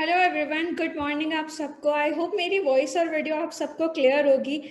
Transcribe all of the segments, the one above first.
Hello everyone, good morning आप सबको। I hope मेरी वॉइस और वीडियो आप सबको क्लियर होगी।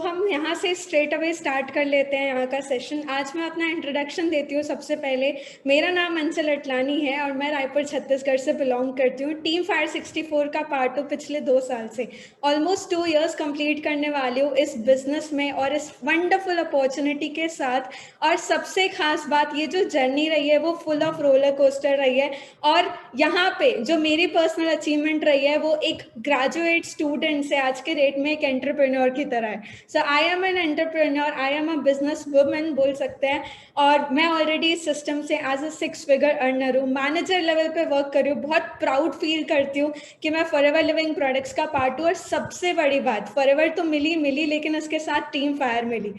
हम यहाँ से स्ट्रेट अवे स्टार्ट कर लेते हैं यहाँ का सेशन। आज मैं अपना इंट्रोडक्शन देती हूँ। सबसे पहले मेरा नाम अंचल अटलानी है और मैं रायपुर छत्तीसगढ़ से बिलोंग करती हूँ। टीम फायर 64 का पार्ट हूँ पिछले 2 साल से। ऑलमोस्ट 2 इयर्स कंप्लीट करने वाली हूँ इस बिजनेस में और इस वंडरफुल अपॉर्चुनिटी के साथ। और सबसे खास बात, ये जो जर्नी रही है वो फुल ऑफ रोलर कोस्टर रही है। और यहाँ पे जो मेरी पर्सनल अचीवमेंट रही है वो एक ग्रेजुएट स्टूडेंट से आज के डेट में एक एंटरप्रेन्योर की तरह है। So I am an entrepreneur, I am a business woman बोल सकते हैं। और मैं ऑलरेडी इस सिस्टम से एज अ 6 फिगर अर्नर हूँ, मैनेजर लेवल पे वर्क कर रही हूँ। बहुत प्राउड फील करती हूँ कि मैं फॉरएवर लिविंग प्रोडक्ट्स का पार्ट हूँ। और सबसे बड़ी बात, फॉरएवर तो मिली लेकिन उसके साथ टीम फायर मिली।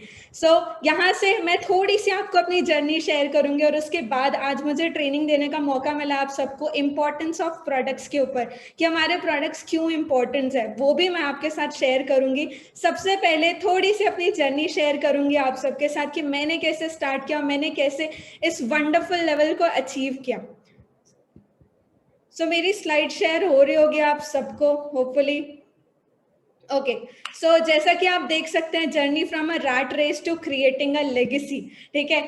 यहाँ से मैं थोड़ी सी आपको अपनी जर्नी शेयर करूंगी और उसके बाद आज मुझे ट्रेनिंग देने का मौका मिला आप सबको इंपॉर्टेंस ऑफ प्रोडक्ट्स के ऊपर कि हमारे प्रोडक्ट्स क्यों इंपॉर्टेंट है, वो भी मैं आपके साथ शेयर करूंगी। सबसे पहले थोड़ी सी अपनी जर्नी शेयर करूंगी आप सबके साथ कि मैंने कैसे स्टार्ट किया, मैंने कैसे इस वंडरफुल लेवल को अचीव किया। मेरी स्लाइड शेयर हो रही होगी आप सबको होपफुली। ओके, सो जैसा कि आप देख सकते हैं, journey from a rat race to creating a legacy. ठीक है,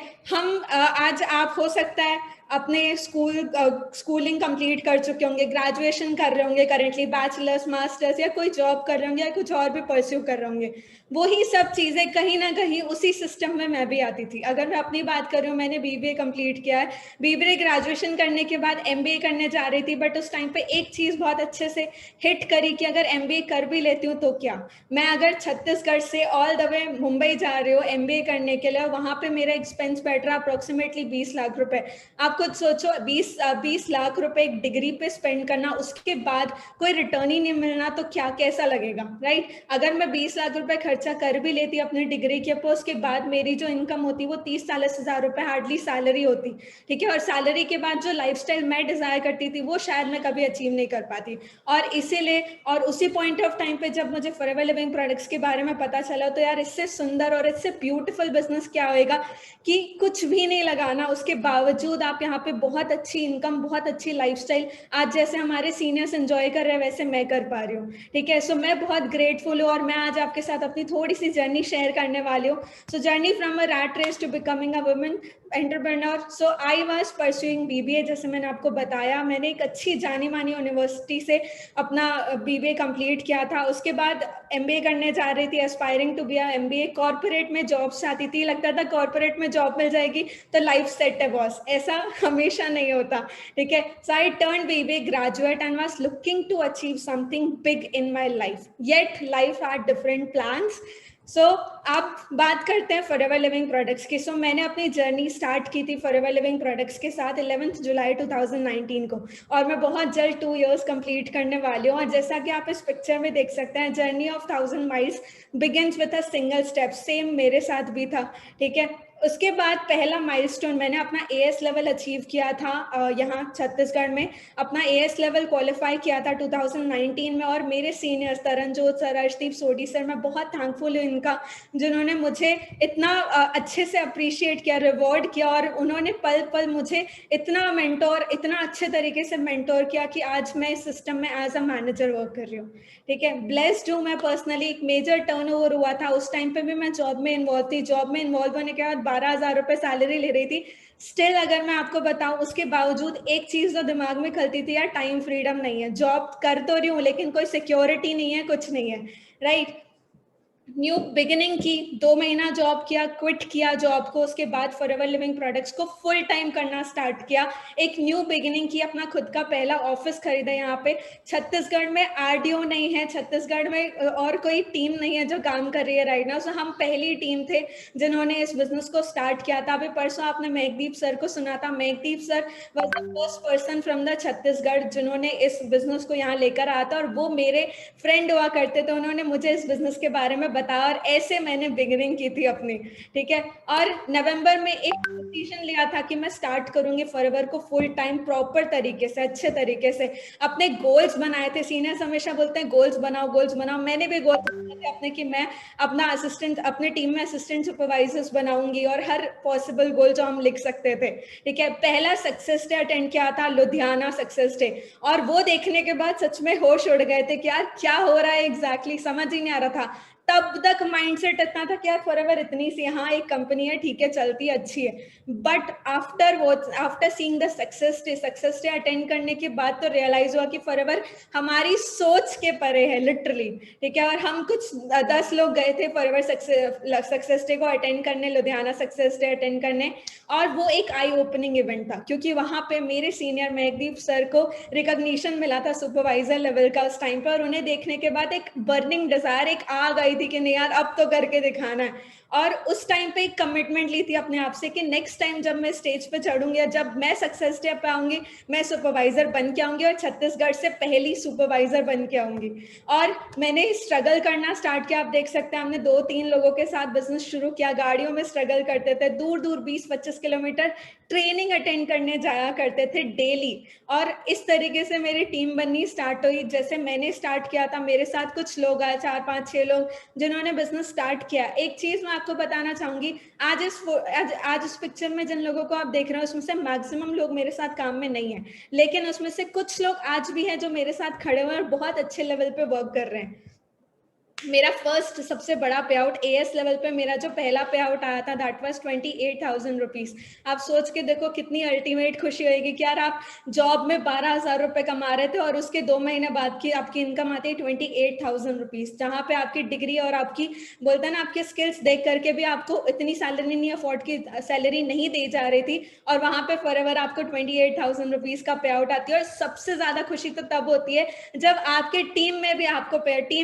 आज आप हो सकता है अपने स्कूलिंग कंप्लीट कर चुके होंगे, ग्रेजुएशन कर रहे होंगे, करेंटली बैचलर्स मास्टर्स या कोई जॉब कर रहे होंगे या कुछ और भी परस्यू कर रहे होंगे। वही सब चीज़ें कहीं ना कहीं उसी सिस्टम में मैं भी आती थी। अगर मैं अपनी बात कर रही हूँ, मैंने बीबीए कंप्लीट किया है। बीबीए ग्रेजुएशन करने के बाद एमबीए करने जा रही थी, बट उस टाइम पे एक चीज़ बहुत अच्छे से हिट करी कि अगर एमबीए कर भी लेती हूँ तो क्या। मैं अगर छत्तीसगढ़ से ऑल द वे मुंबई जा रही हूँ एमबीए करने के लिए, वहां पे मेरा एक्सपेंस बैठ रहा अप्रोक्सीमेटली 20 लाख रुपए। आप खुद सोचो, 20 लाख रुपए एक डिग्री पे स्पेंड करना, उसके बाद कोई रिटर्न ही नहीं मिलना, तो क्या कैसा लगेगा, राइट। अगर मैं 20 लाख रुपए खर्चा कर भी लेती अपनी डिग्री के ऊपर, उसके बाद मेरी जो इनकम होती वो 30-40 हजार रुपए हार्डली सैलरी होती। ठीक है, और सैलरी के बाद जो लाइफस्टाइल मैं डिजायर करती थी वो शायद मैं कभी अचीव नहीं कर पाती। और इसीलिए और उसी पॉइंट ऑफ टाइम पे जब मुझे फॉरएवर लिविंग प्रोडक्ट्स के बारे में पता चला, तो यार इससे सुंदर और इससे ब्यूटीफुल बिजनेस क्या होएगा कि कुछ भी नहीं लगाना, उसके बावजूद आप यहाँ पे बहुत अच्छी इनकम, बहुत अच्छी लाइफस्टाइल, आज जैसे हमारे सीनियर्स एंजॉय कर रहे हैं वैसे मैं कर पा रही हूँ। ठीक है, सो मैं बहुत ग्रेटफुल हूँ और मैं आज आपके साथ अपनी थोड़ी सी जर्नी शेयर करने वाली हूँ। Journey from a rat race to becoming a woman entrepreneur. I was pursuing BBA. जैसे मैंने आपको बताया, मैंने एक अच्छी जानी मानी यूनिवर्सिटी से अपना बीबीए कंप्लीट किया था। उसके बाद एमबीए करने जा रही थी, aspiring to be a MBA. Corporate में जॉब चाहती थी, लगता था कॉर्पोरेट में जॉब मिल जाएगी तो लाइफ सेट है बॉस, ऐसा हमेशा नहीं होता। ठीक है, so I turn BBA graduate and was looking to achieve something big in my life, yet life had different plans. अब बात करते हैं फॉरएवर लिविंग प्रोडक्ट्स की। मैंने अपनी जर्नी स्टार्ट की थी फॉरएवर लिविंग प्रोडक्ट्स के साथ 11 जुलाई 2019 को, और मैं बहुत जल्द 2 इयर्स कंप्लीट करने वाली हूँ। और जैसा कि आप इस पिक्चर में देख सकते हैं, journey of 1000 miles begins with a single step. Same मेरे साथ भी था। ठीक है, उसके बाद पहला माइलस्टोन, मैंने अपना एएस लेवल अचीव किया था यहाँ छत्तीसगढ़ में। अपना एएस लेवल क्वालिफाई किया था 2019 में। और मेरे सीनियर्स तरनजोत सर, अर्शदीप सोडी सर, मैं बहुत थैंकफुल हूँ इनका, जिन्होंने मुझे इतना अच्छे से अप्रिशिएट किया, रिवॉर्ड किया, और उन्होंने पल पल मुझे इतना मेंटोर, इतना अच्छे तरीके से मेंटोर किया कि आज मैं इस सिस्टम में एज अ मैनेजर वर्क कर रही हूँ। ठीक है, ब्लेस्ड हूँ मैं पर्सनली। एक मेजर टर्नओवर हुआ था, उस टाइम पे भी मैं जॉब में इन्वॉल्व थी। जॉब में इन्वॉल्व होने के बाद 12,000 रुपए सैलरी ले रही थी। स्टिल अगर मैं आपको बताऊं, उसके बावजूद एक चीज जो दिमाग में खलती थी, यार टाइम फ्रीडम नहीं है। जॉब कर तो रही हूँ लेकिन कोई सिक्योरिटी नहीं है, कुछ नहीं है, राइट। न्यू बिगिनिंग की, 2 महीना जॉब किया, क्विट किया जॉब को, उसके बाद फॉरएवर लिविंग प्रोडक्ट्स को फुल टाइम करना स्टार्ट किया। एक न्यू बिगिनिंग की, अपना खुद का पहला ऑफिस खरीदा यहाँ पे छत्तीसगढ़ में। आरडीओ नहीं है छत्तीसगढ़ में और कोई टीम नहीं है जो काम कर रही है राइट नाउ। हम पहली टीम थे जिन्होंने इस बिजनेस को स्टार्ट किया था। अभी परसों आपने मेघदीप सर को सुना था। Meghdeep sir was the first person from the Chhattisgarh जिन्होंने इस बिजनेस को यहाँ लेकर आया था, और वो मेरे फ्रेंड हुआ करते थे। उन्होंने मुझे इस बिजनेस के बारे में में बताया, और ऐसे मैंने बिगिनिंग की थी अपनी, ठीक है। और नवंबर में एक डिसीजन लिया था कि मैं स्टार्ट करूंगी फॉरएवर को फुल टाइम प्रॉपर तरीके से, अच्छे तरीके से। अपने गोल्स बनाए थे, सीनियर्स हमेशा बोलते हैं गोल्स बनाओ गोल्स बनाओ, मैंने भी गोल्स बनाए थे अपने कि मैं अपना असिस्टेंट, अपने टीम में असिस्टेंट सुपरवाइजर्स बनाऊंगी, और हर पॉसिबल गोल जो हम लिख सकते थे, ठीक है। पहला सक्सेस डे अटेंड किया था, लुधियाना सक्सेस डे, और वो देखने के बाद सच में होश उड़ गए थे कि यार क्या हो रहा है एग्जैक्टली, समझ ही नहीं आ रहा था। तब तक माइंडसेट इतना था कि यार फॉरएवर इतनी सी, हाँ एक कंपनी है, ठीक है, चलती है, अच्छी है। But after seeing the success day attend करने के बाद तो रियलाइज हुआ कि फॉरएवर हमारी सोच के परे है लिटरली, ठीक है। और हम कुछ 10 लोग गए थे फॉरएवर सक्सेस डे को अटेंड करने, लुधियाना सक्सेस डे अटेंड करने, और वो एक आई ओपनिंग इवेंट था, क्योंकि वहां पे मेरे सीनियर महकदीप सर को रिकॉग्निशन मिला था सुपरवाइजर लेवल का उस टाइम पे, और उन्हें देखने के बाद एक बर्निंग डिजायर, एक आग आई थी कि नहीं यार अब तो करके दिखाना है। और उस टाइम पे एक कमिटमेंट ली थी अपने आप से कि नेक्स्ट टाइम जब मैं स्टेज पे चढ़ूंगी या जब मैं सक्सेस डे पे आऊंगी, मैं सुपरवाइजर बन के आऊंगी, और छत्तीसगढ़ से पहली सुपरवाइजर बन के आऊंगी। और मैंने स्ट्रगल करना स्टार्ट किया, आप देख सकते हैं हमने 2-3 लोगों के साथ बिजनेस शुरू किया, गाड़ियों में स्ट्रगल करते थे, दूर दूर 20-25 किलोमीटर ट्रेनिंग अटेंड करने जाया करते थे डेली। और इस तरीके से मेरी टीम बननी स्टार्ट हुई। जैसे मैंने स्टार्ट किया था, मेरे साथ कुछ लोग आए, 4-5-6 लोग जिन्होंने बिजनेस स्टार्ट किया। एक चीज मैं आपको बताना चाहूंगी, आज इस पिक्चर में जिन लोगों को आप देख रहे हो उसमें से मैक्सिमम लोग मेरे साथ काम में नहीं है, लेकिन उसमें से कुछ लोग आज भी हैं जो मेरे साथ खड़े हुए हैं और बहुत अच्छे लेवल पे वर्क कर रहे हैं। मेरा फर्स्ट सबसे बड़ा पे आउट एएस लेवल पे, मेरा जो पहला पे आउट आया था दैट वाज 28,000 रुपीज। आप सोच के देखो कितनी अल्टीमेट खुशी होगी कि यार आप जॉब में 12,000 रुपए कमा रहे थे और उसके 2 महीने बाद की आपकी इनकम आती है 28,000 रुपीज, जहाँ पे आपकी डिग्री और आपकी बोलते हैं ना आपके स्किल्स देख करके भी आपको इतनी सैलरी नहीं, अफोर्ड की सैलरी नहीं दी जा रही थी, और वहां पे फॉरएवर आपको 28,000 रुपीज का पे आउट आती है। और सबसे ज्यादा खुशी तो तब होती है जब आपके टीम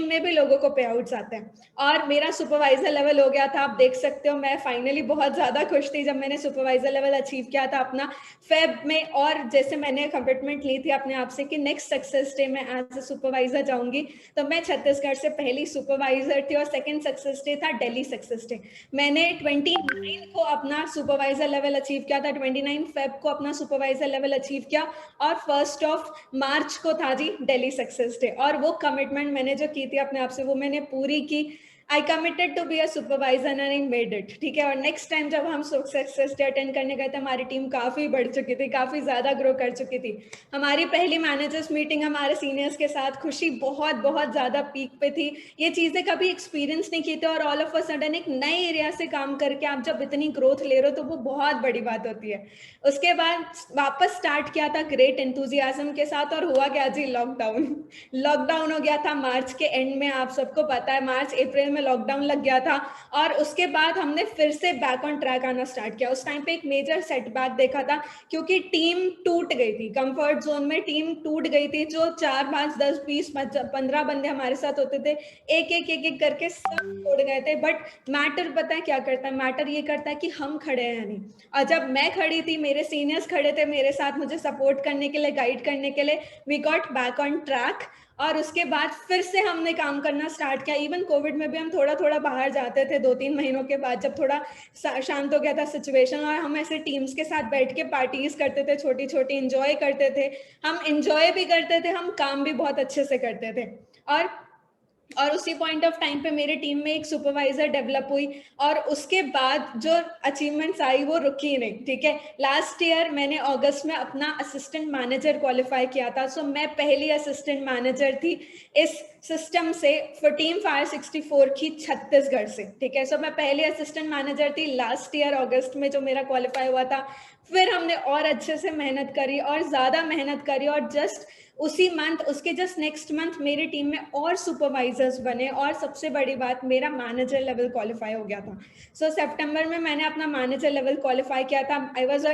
में भी लोगों को पे आउट्स आते हैं। और मेरा सुपरवाइजर लेवल हो गया था, आप देख सकते हो, मैं फाइनली बहुत ज्यादा खुश थी जब मैंने सुपरवाइजर लेवल अचीव किया था अपना फेब में। और जैसे मैंने कमिटमेंट ली थी अपने आप से कि नेक्स्ट सक्सेस डे में एज ए सुपरवाइजर जाऊंगी, तो मैं छत्तीसगढ़ से पहली सुपरवाइजर थी। और सेकेंड सक्सेस डे था दिल्ली सक्सेस डे, मैंने 29 को अपना सुपरवाइजर लेवल अचीव किया था, 29 फेब को अपना सुपरवाइजर लेवल अचीव किया, और 1 मार्च को था जी दिल्ली सक्सेस डे। और वो कमिटमेंट मैंने जो की थी अपने आप से वो मैंने पूरी की। I committed to be a supervisor and I made it, ठीक है। और नेक्स्ट टाइम जब हम सक्सेस डे अटेंड करने गए थे, हमारी टीम काफी बढ़ चुकी थी, काफी ज्यादा ग्रो कर चुकी थी। हमारी पहली मैनेजर्स मीटिंग हमारे सीनियर्स के साथ, खुशी बहुत बहुत ज्यादा पीक पे थी। ये चीजें कभी एक्सपीरियंस नहीं की थी, और ऑल ऑफ अ सडन एक नए एरिया से काम करके आप जब इतनी ग्रोथ ले रहे हो तो वो बहुत बड़ी बात होती है। उसके बाद वापस स्टार्ट किया था ग्रेट एंथुजियाज्म के साथ, और हुआ क्या जी, लॉकडाउन हो गया था मार्च के एंड में। आप सबको पता है मार्च अप्रैल में लॉकडाउन लग गया था, और उसके बाद हमने फिर से बैक ऑन ट्रैक आना स्टार्ट किया। उस टाइम पे एक मेजर सेटबैक देखा था, क्योंकि टीम टूट गई थी, कंफर्ट जोन में टीम टूट गई थी। जो 4-5-10-20-15 बंदे हमारे साथ होते थे, एक करके सब छोड़ गए थे। बट मैटर पता है क्या करता है, मैटर ये करता है कि हम खड़े हैं नहीं। और जब मैं खड़ी थी, मेरे सीनियर्स खड़े थे मेरे साथ मुझे सपोर्ट करने के लिए, गाइड करने के लिए, we got back on track. और उसके बाद फिर से हमने काम करना स्टार्ट किया। इवन कोविड में भी हम थोड़ा थोड़ा बाहर जाते थे 2-3 महीनों के बाद, जब थोड़ा शांत हो गया था सिचुएशन, और हम ऐसे टीम्स के साथ बैठ के पार्टीज करते थे, छोटी छोटी इंजॉय करते थे। हम इंजॉय भी करते थे, हम काम भी बहुत अच्छे से करते थे। और उसी पॉइंट ऑफ टाइम पे मेरी टीम में एक सुपरवाइजर डेवलप हुई, और उसके बाद जो अचीवमेंट्स आई वो रुकी नहीं, ठीक है। लास्ट ईयर मैंने अगस्त में अपना असिस्टेंट मैनेजर क्वालिफाई किया था, सो मैं पहली असिस्टेंट मैनेजर थी इस सिस्टम से टीम फायर 64 की छत्तीसगढ़ से, ठीक है। सो मैं पहली असिस्टेंट मैनेजर थी लास्ट ईयर अगस्त में जो मेरा क्वालिफाई हुआ था। फिर हमने और अच्छे से मेहनत करी और ज्यादा मेहनत करी, और जस्ट उसी मंथ, उसके जस्ट नेक्स्ट मंथ मेरी टीम में और सुपरवाइजर्स बने, और सबसे बड़ी बात मेरा मैनेजर लेवल क्वालिफाई हो गया था। सो सितंबर में मैंने अपना मैनेजर लेवल क्वालिफाई किया था। आई वाज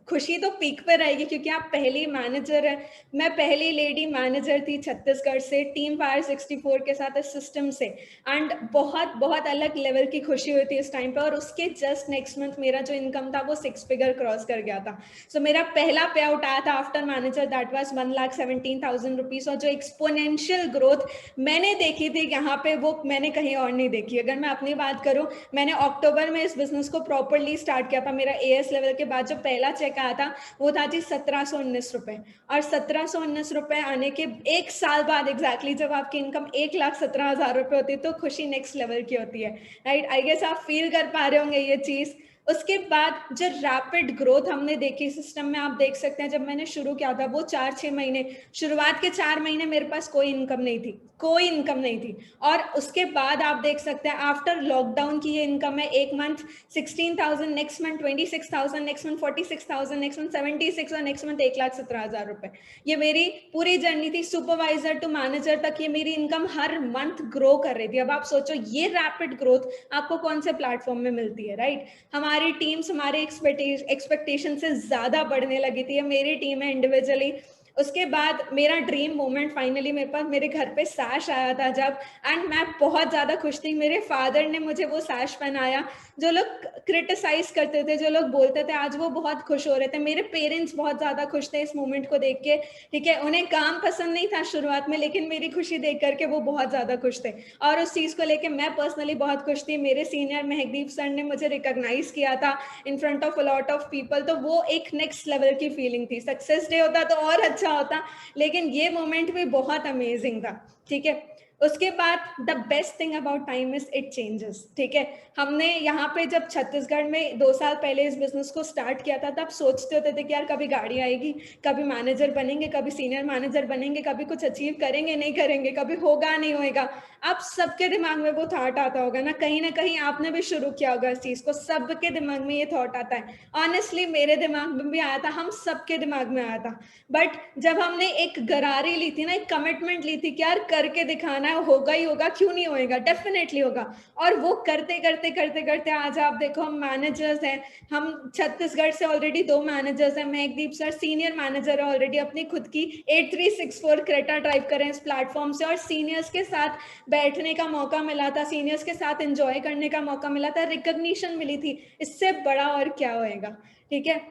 खुशी तो पीक पे रहेगी क्योंकि आप पहली मैनेजर है, मैं पहली लेडी मैनेजर थी छत्तीसगढ़ से टीम फायर 64 के साथ इस सिस्टम से, एंड बहुत बहुत अलग लेवल की खुशी हुई थी इस टाइम पे। और उसके जस्ट नेक्स्ट मंथ मेरा जो इनकम था वो 6 फिगर क्रॉस कर गया था। सो मेरा पहला पे आउट आया था after manager, that was 1,17,000 15,000 rupees, और जो एक्सपोनेंशियल ग्रोथ मैंने देखी थी यहाँ पे वो मैंने कहीं और नहीं देखी। अगर मैं अपनी बात करूँ, मैंने अक्टूबर में इस बिजनेस को प्रॉपरली स्टार्ट किया था। मेरा एएस लेवल के बाद जो पहला चेक आया था वो था जी 1719 रुपए, और 1719 रुपए आने के एक साल बाद एग्जैक्टली जब आपकी इनकम 1,17,000 रुपए होती है तो खुशी नेक्स्ट लेवल की होती है, राइट। आई गेस आप फील कर पा रहे होंगे ये चीज। उसके बाद जो रैपिड ग्रोथ हमने देखी सिस्टम में, आप देख सकते हैं जब मैंने शुरू किया था वो 4-6 महीने, शुरुआत के 4 महीने मेरे पास कोई इनकम नहीं थी, कोई इनकम नहीं थी। और उसके बाद आप देख सकते हैं आफ्टर लॉकडाउन की ये इनकम है। एक month 16,000, next month 26,000, next month 46,000, next month 76, और नेक्स्ट मंथ 1,17,000 रुपए। ये मेरी पूरी जर्नी थी सुपरवाइजर टू मैनेजर तक, ये मेरी इनकम हर मंथ ग्रो कर रही थी। अब आप सोचो ये रैपिड ग्रोथ आपको कौन से प्लेटफॉर्म में मिलती है, राइट। हमारी टीम्स हमारे एक्सपेक्टेशन से ज्यादा बढ़ने लगी थी, मेरी टीम है इंडिविजुअली। उसके बाद मेरा ड्रीम मोमेंट फाइनली मेरे पास, मेरे घर पे सैश आया था जब, एंड मैं बहुत ज्यादा खुश थी। मेरे फादर ने मुझे वो सैश पहनाया। जो लोग क्रिटिसाइज करते थे, जो लोग बोलते थे, आज वो बहुत खुश हो रहे थे। मेरे पेरेंट्स बहुत ज्यादा खुश थे इस मोमेंट को देख के, ठीक है। उन्हें काम पसंद नहीं था शुरुआत में, लेकिन मेरी खुशी देख करके वो बहुत ज्यादा खुश थे, और उस चीज को लेके मैं पर्सनली बहुत खुश थी। मेरे सीनियर महकदीप सर ने मुझे रिकॉग्नाइज किया था in front of a lot of people, तो वो एक नेक्स्ट लेवल की फीलिंग थी। सक्सेस डे होता तो और अच्छा होता, लेकिन ये मोमेंट भी बहुत अमेजिंग था, ठीक है। उसके बाद the best thing about time is it changes, ठीक है। हमने यहाँ पे जब छत्तीसगढ़ में 2 साल पहले इस बिजनेस को स्टार्ट किया था, तब सोचते होते थे कि यार कभी गाड़ी आएगी, कभी मैनेजर बनेंगे, कभी सीनियर मैनेजर बनेंगे, कभी कुछ अचीव करेंगे नहीं करेंगे, कभी होगा नहीं होगा। आप सबके दिमाग में वो थॉट आता होगा ना कहीं आपने भी शुरू किया होगा इस चीज को, सबके दिमाग में ये थॉट आता है। ऑनेस्टली मेरे दिमाग में भी आया था, हम सबके दिमाग में आया था। बट जब हमने एक गरारी ली थी ना, एक कमिटमेंट ली थी कि यार करके दिखाना है, होगा ही होगा, क्यों नहीं होएगा, डेफिनेटली होगा। और वो करते करते करते करते आज आप देखो हम मैनेजर्स हैं। हम छत्तीसगढ़ से ऑलरेडी 2 मैनेजर्स हैं। महकदीप सर सीनियर मैनेजर है ऑलरेडी, अपनी खुद की 8364 क्रेटा ड्राइव करें इस प्लेटफॉर्म से, और सीनियर्स के साथ बैठने का मौका मिला था, सीनियर्स के साथ एंजॉय करने का मौका मिला था, रिकॉग्निशन मिली थी। इससे बड़ा और क्या होएगा, ठीक है।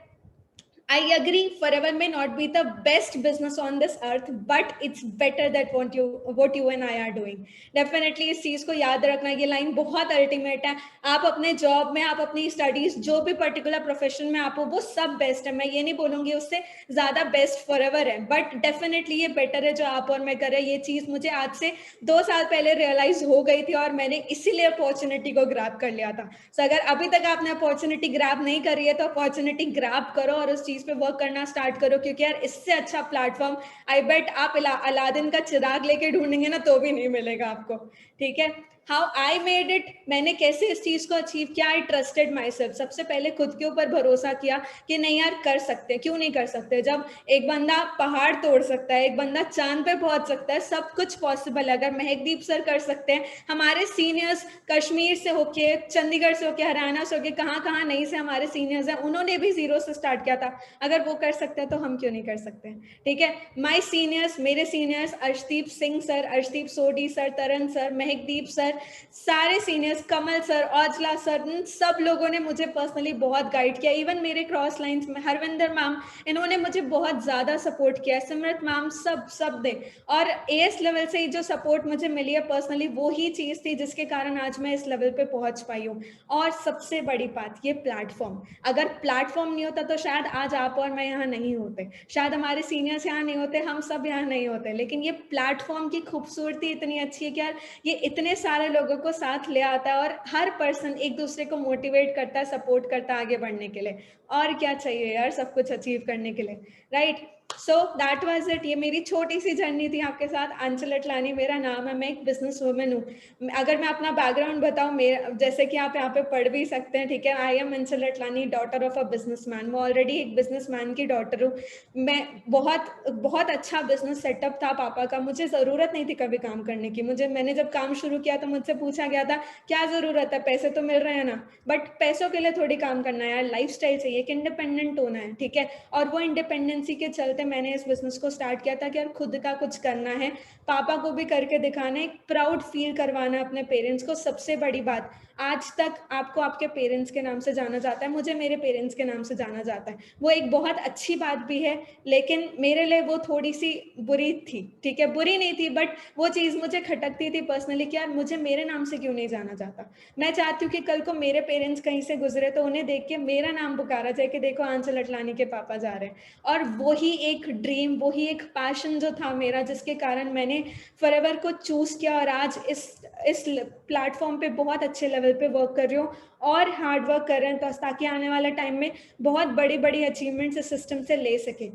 I agree, forever may not be the best business on this earth, but it's better that what you and I are doing. Definitely इस चीज को याद रखना, ये लाइन बहुत अल्टीमेट है। आप अपने जॉब में, आप अपनी स्टडीज, जो भी पर्टिकुलर प्रोफेशन में आप हो, वो सब बेस्ट है। मैं ये नहीं बोलूंगी उससे ज्यादा बेस्ट फॉरएवर है, बट डेफिनेटली ये बेटर है जो आप और मैं कर रहे हैं। ये चीज मुझे आज से 2 साल पहले रियलाइज हो गई थी, और मैंने इसीलिए अपॉर्चुनिटी को ग्रैब कर लिया था। So, अगर अभी तक आपने अपॉर्चुनिटी ग्रैब नहीं करी है तो अपॉर्चुनिटी ग्रैब करो और उस चीज पे वर्क करना स्टार्ट करो, क्योंकि यार इससे अच्छा प्लेटफॉर्म आई बेट आप अलादीन का चिराग लेके ढूंढेंगे ना तो भी नहीं मिलेगा आपको, ठीक है। हाउ आई मेड इट, मैंने कैसे इस चीज को अचीव किया, आई ट्रस्टेड माई सेल्फ। सबसे पहले खुद के ऊपर भरोसा किया कि नहीं यार कर सकते, क्यों नहीं कर सकते। जब एक बंदा पहाड़ तोड़ सकता है, एक बंदा चांद पे पहुंच सकता है, सब कुछ पॉसिबल है। अगर महकदीप सर कर सकते हैं, हमारे सीनियर्स कश्मीर से होके, चंडीगढ़ से होके, हरियाणा से होके, कहाँ कहाँ नहीं से हमारे सीनियर्स हैं, उन्होंने भी 0 से स्टार्ट किया था। अगर वो कर सकते हैं तो हम क्यों नहीं कर सकते, ठीक है। माई सीनियर्स, मेरे सीनियर्स अर्शदीप सिंह सर, अर्शदीप सोडी सर, तरन सर, महकदीप सर, सारे सीनियर्स, कमल सर, औजला सर, सब लोगों ने मुझे पर्सनली बहुत गाइड किया। इवन मेरे क्रॉस लाइंस में हरविंदर मैम, इन्होंने मुझे बहुत ज्यादा सपोर्ट किया, सिमरत मैम, सब ने। और एएस लेवल से जो सपोर्ट मुझे मिली है पर्सनली, वो ही चीज थी जिसके कारण आज मैं इस लेवल पे पहुंच पाई हूँ। और सबसे बड़ी बात, ये प्लेटफॉर्म, अगर प्लेटफॉर्म नहीं होता तो शायद आज आप और मैं यहाँ नहीं होते, शायद हमारे सीनियर्स यहाँ नहीं होते, हम सब यहाँ नहीं होते। लेकिन ये प्लेटफॉर्म की खूबसूरती इतनी अच्छी है कि यार ये इतने सारे लोगों को साथ ले आता है, और हर पर्सन एक दूसरे को मोटिवेट करता है, सपोर्ट करता है आगे बढ़ने के लिए। और क्या चाहिए यार सब कुछ अचीव करने के लिए, right. So that was it. ये मेरी छोटी सी जर्नी थी आपके साथ। अंचल अटलानी मेरा नाम है, मैं एक बिजनेस वुमेन हूँ। अगर मैं अपना बैकग्राउंड बताऊँ, मेरा जैसे कि आप यहाँ पे पढ़ भी सकते हैं, ठीक है। आई एम अंचल Atlani, daughter of a businessman. मैं ऑलरेडी एक बिजनेसमैन की डॉटर हूँ। मैं बहुत अच्छा बिजनेस सेटअप था पापा का, मुझे जरूरत नहीं थी कभी काम करने की। मैंने जब काम शुरू किया तो मुझसे पूछा गया था क्या जरूरत है, पैसे तो मिल रहे हैं ना। बट पैसों के लिए थोड़ी काम करना है यार, लाइफ स्टाइल चाहिए, एक इंडिपेंडेंट होना है, ठीक है। और वो इंडिपेंडेंसी के चलते मैंने इस बिजनेस को स्टार्ट किया था कि यार खुद का कुछ करना है, पापा को भी करके दिखाना है, एक प्राउड फील करवाना है अपने पेरेंट्स को। सबसे बड़ी बात, आज तक आपको आपके पेरेंट्स के नाम से जाना जाता है, मुझे मेरे पेरेंट्स के नाम से जाना जाता है। वो एक बहुत अच्छी बात भी है, लेकिन मेरे लिए वो थोड़ी-सी बुरी थी, ठीक है? बुरी नहीं थी, बट वो चीज़ मुझे खटकती थी पर्सनली कि यार मुझे मेरे नाम से क्यों नहीं जाना जाता? मैं चाहती हूँ कि कल को मेरे पेरेंट्स कहीं से गुज़रे तो उन्हें देख के मेरा नाम पुकारा जाए कि देखो आंचल अटलानी के पापा जा रहे हैं। और वही एक ड्रीम, वही एक पैशन जो था मेरा, जिसके कारण मैंने फॉरएवर को चूज़ किया और आज इस प्लेटफॉर्म पे बहुत अच्छे लेवल पे वर्क कर रही हूँ और हार्ड वर्क कर रहे हैं, तो ताकि आने वाला टाइम में बहुत बड़ी-बड़ी अचीवमेंट्स इस सिस्टम से ले सकें।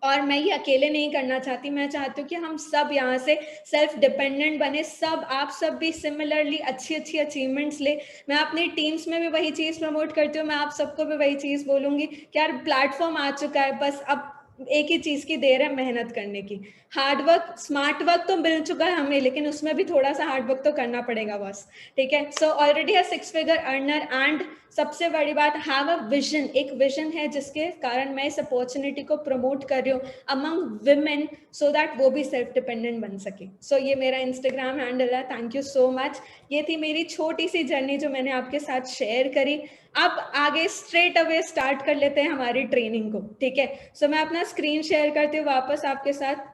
और मैं ये अकेले नहीं करना चाहती, मैं चाहती हूँ कि हम सब यहाँ से सेल्फ डिपेंडेंट बने, सब आप सब भी सिमिलरली अच्छी-अच्छी अचीवमेंट्स ले। मैं अपनी टीम्स में भी वही चीज़ प्रमोट करती हूँ, मैं आप सबको भी वही चीज़ बोलूँगी कि यार प्लेटफ़ॉर्म आ चुका है, बस अब एक ही चीज़ की देर है, मेहनत करने की। हार्ड वर्क, स्मार्ट वर्क तो मिल चुका है हमें, लेकिन उसमें भी थोड़ा-सा हार्ड वर्क तो करना पड़ेगा बस, ठीक है? So already a 6 figure earner and सबसे बड़ी बात, हैव अ विजन, एक विजन है जिसके कारण मैं इस अपॉर्चुनिटी को प्रमोट कर रही हूँ अमंग विमेन, सो दैट वो भी सेल्फ डिपेंडेंट बन सके। सो ये मेरा इंस्टाग्राम हैंडल है। Thank you so much. ये थी मेरी छोटी सी जर्नी जो मैंने आपके साथ शेयर करी। अब आगे स्ट्रेट अवे स्टार्ट कर लेते हैं हमारी ट्रेनिंग को, ठीक है? सो मैं अपना स्क्रीन शेयर करती हूँ वापस आपके साथ।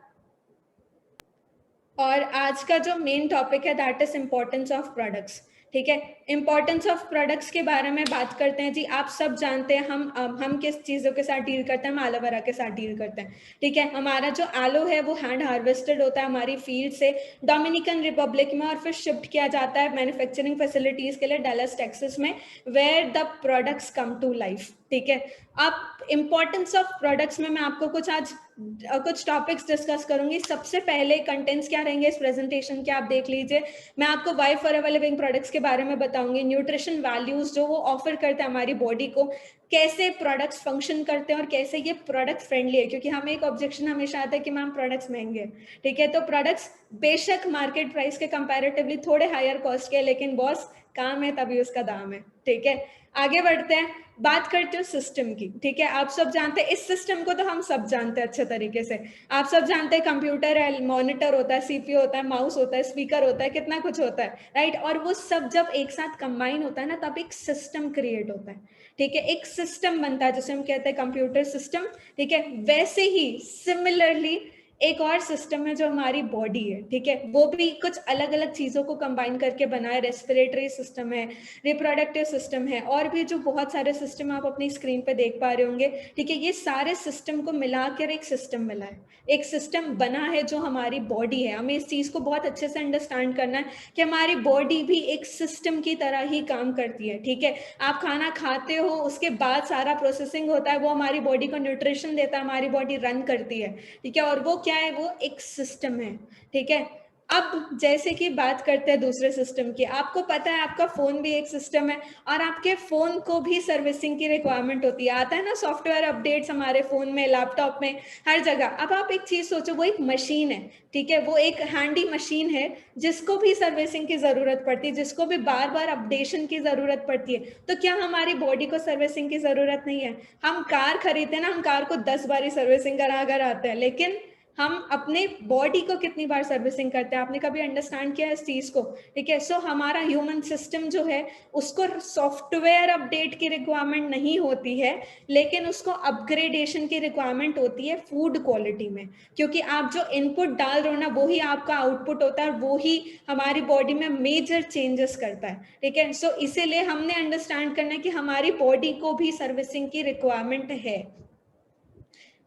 और आज का जो मेन टॉपिक है that is importance of products, ठीक है? इम्पोर्टेंस ऑफ प्रोडक्ट्स के बारे में बात करते हैं जी। आप सब जानते हैं हम किस चीज़ों के साथ डील करते हैं, हम एलोवेरा के साथ डील करते हैं, ठीक है? हमारा जो एलो है वो हैंड हार्वेस्टेड होता है हमारी फील्ड से डोमिनिकन रिपब्लिक में, और फिर शिफ्ट किया जाता है मैन्युफैक्चरिंग फैसिलिटीज़ के लिए डैलस टेक्सास में, where the products come to life, ठीक है? अब इम्पोर्टेंस ऑफ प्रोडक्ट्स में मैं आपको कुछ टॉपिक्स डिस्कस करूंगी। सबसे पहले कंटेंट्स क्या रहेंगे इस प्रेजेंटेशन के, आप देख लीजिए। मैं आपको वाई फॉरएवर लिविंग प्रोडक्ट्स के बारे में बताऊंगी, न्यूट्रिशन वैल्यूज जो वो ऑफर करते हैं हमारी बॉडी को, कैसे प्रोडक्ट्स फंक्शन करते हैं और कैसे ये प्रोडक्ट फ्रेंडली है, क्योंकि हमें एक ऑब्जेक्शन हमेशा आता है कि मैम प्रोडक्ट्स महंगे हैं, ठीक है? तो प्रोडक्ट्स बेशक मार्केट प्राइस के कंपैरेटिवली थोड़े हायर कॉस्ट के, लेकिन बॉस काम है तभी उसका दाम है, ठीक है? आगे बढ़ते हैं, बात करते हैं सिस्टम की, ठीक है? आप सब जानते हैं इस सिस्टम को, तो हम सब जानते हैं अच्छे तरीके से। आप सब जानते हैं कंप्यूटर है, मॉनिटर होता है, सीपीयू होता है, माउस होता है, स्पीकर होता है, कितना कुछ होता है, राइट? और वो सब जब एक साथ कंबाइन होता है ना, तब एक सिस्टम क्रिएट होता है, ठीक है? एक सिस्टम बनता है जिसे हम कहते हैं कंप्यूटर सिस्टम, ठीक है? वैसे ही सिमिलरली एक और सिस्टम है जो हमारी बॉडी है, ठीक है? वो भी कुछ अलग अलग चीजों को कंबाइन करके बना है। रेस्पिरेटरी सिस्टम है, रिप्रोडक्टिव सिस्टम है, और भी जो बहुत सारे सिस्टम आप अपनी स्क्रीन पे देख पा रहे होंगे, ठीक है? ये सारे सिस्टम को मिलाकर एक सिस्टम मिला है, एक सिस्टम बना है जो हमारी बॉडी है। हमें इस चीज को बहुत अच्छे से अंडरस्टैंड करना है कि हमारी बॉडी भी एक सिस्टम की तरह ही काम करती है, ठीक है? आप खाना खाते हो, उसके बाद सारा प्रोसेसिंग होता है, वो हमारी बॉडी को न्यूट्रिशन देता है, हमारी बॉडी रन करती है, ठीक है? और वो क्या है, वो एक सिस्टम है, ठीक है? अब जैसे कि बात करते हैं दूसरे सिस्टम की, आपको पता है आपका फोन भी एक सिस्टम है, और आपके फोन को भी सर्विसिंग की रिक्वायरमेंट होती है। आता है ना सॉफ्टवेयर अपडेट्स हमारे फोन में, लैपटॉप में, हर जगह। अब आप एक चीज सोचो, वो एक मशीन है, ठीक है? वो एक हैंडी मशीन है जिसको भी सर्विसिंग की जरूरत पड़ती है, जिसको भी बार बार अपडेशन की जरूरत पड़ती है। तो क्या हमारी बॉडी को सर्विसिंग की जरूरत नहीं है? हम कार खरीदते हैं ना, हम कार को 10 बार सर्विसिंग करा कर आते हैं, लेकिन हम अपने बॉडी को कितनी बार सर्विसिंग करते हैं? आपने कभी अंडरस्टैंड किया इस चीज को? ठीक है? सो हमारा ह्यूमन सिस्टम जो है, उसको सॉफ्टवेयर अपडेट की रिक्वायरमेंट नहीं होती है, लेकिन उसको अपग्रेडेशन की रिक्वायरमेंट होती है फूड क्वालिटी में, क्योंकि आप जो इनपुट डाल रहे हो ना, वो ही आपका आउटपुट होता है, वो ही हमारी बॉडी में मेजर चेंजेस करता है, ठीक है? सो इसीलिए हमने अंडरस्टैंड करना है कि हमारी बॉडी को भी सर्विसिंग की रिक्वायरमेंट है।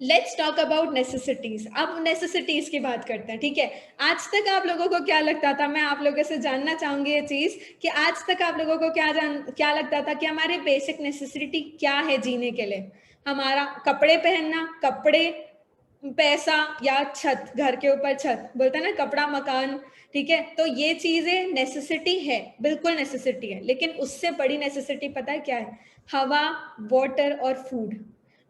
Let's talk about necessities. अब नेसेसिटीज की बात करते हैं, ठीक है? आज तक आप लोगों को क्या लगता था, मैं आप लोगों से जानना चाहूंगी ये चीज, कि आज तक आप लोगों को क्या लगता था कि हमारे बेसिक नेसेसिटी क्या है जीने के लिए? हमारा कपड़े पहनना, कपड़े, पैसा, या छत, घर के ऊपर छत, बोलते हैं ना, कपड़ा मकान, ठीक है? तो ये चीजें नेसेसिटी है, बिल्कुल नेसेसिटी है, लेकिन उससे बड़ी नेसेसिटी पता है क्या है? हवा, वाटर और फूड।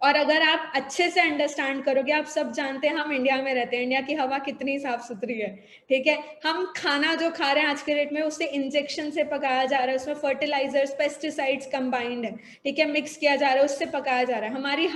और अगर आप अच्छे से अंडरस्टैंड करोगे, आप सब जानते हैं हम इंडिया में रहते हैं, इंडिया की हवा कितनी साफ सुथरी है, ठीक है। हम खाना जो खा रहे हैं आज के डेट में, उससे इंजेक्शन से पकाया जा रहा है, उसमें फर्टिलाइजर्स, पेस्टिसाइड्स कंबाइंड है, ठीक है, मिक्स किया जा रहा है, उससे पकाया जा रहा है। हमारी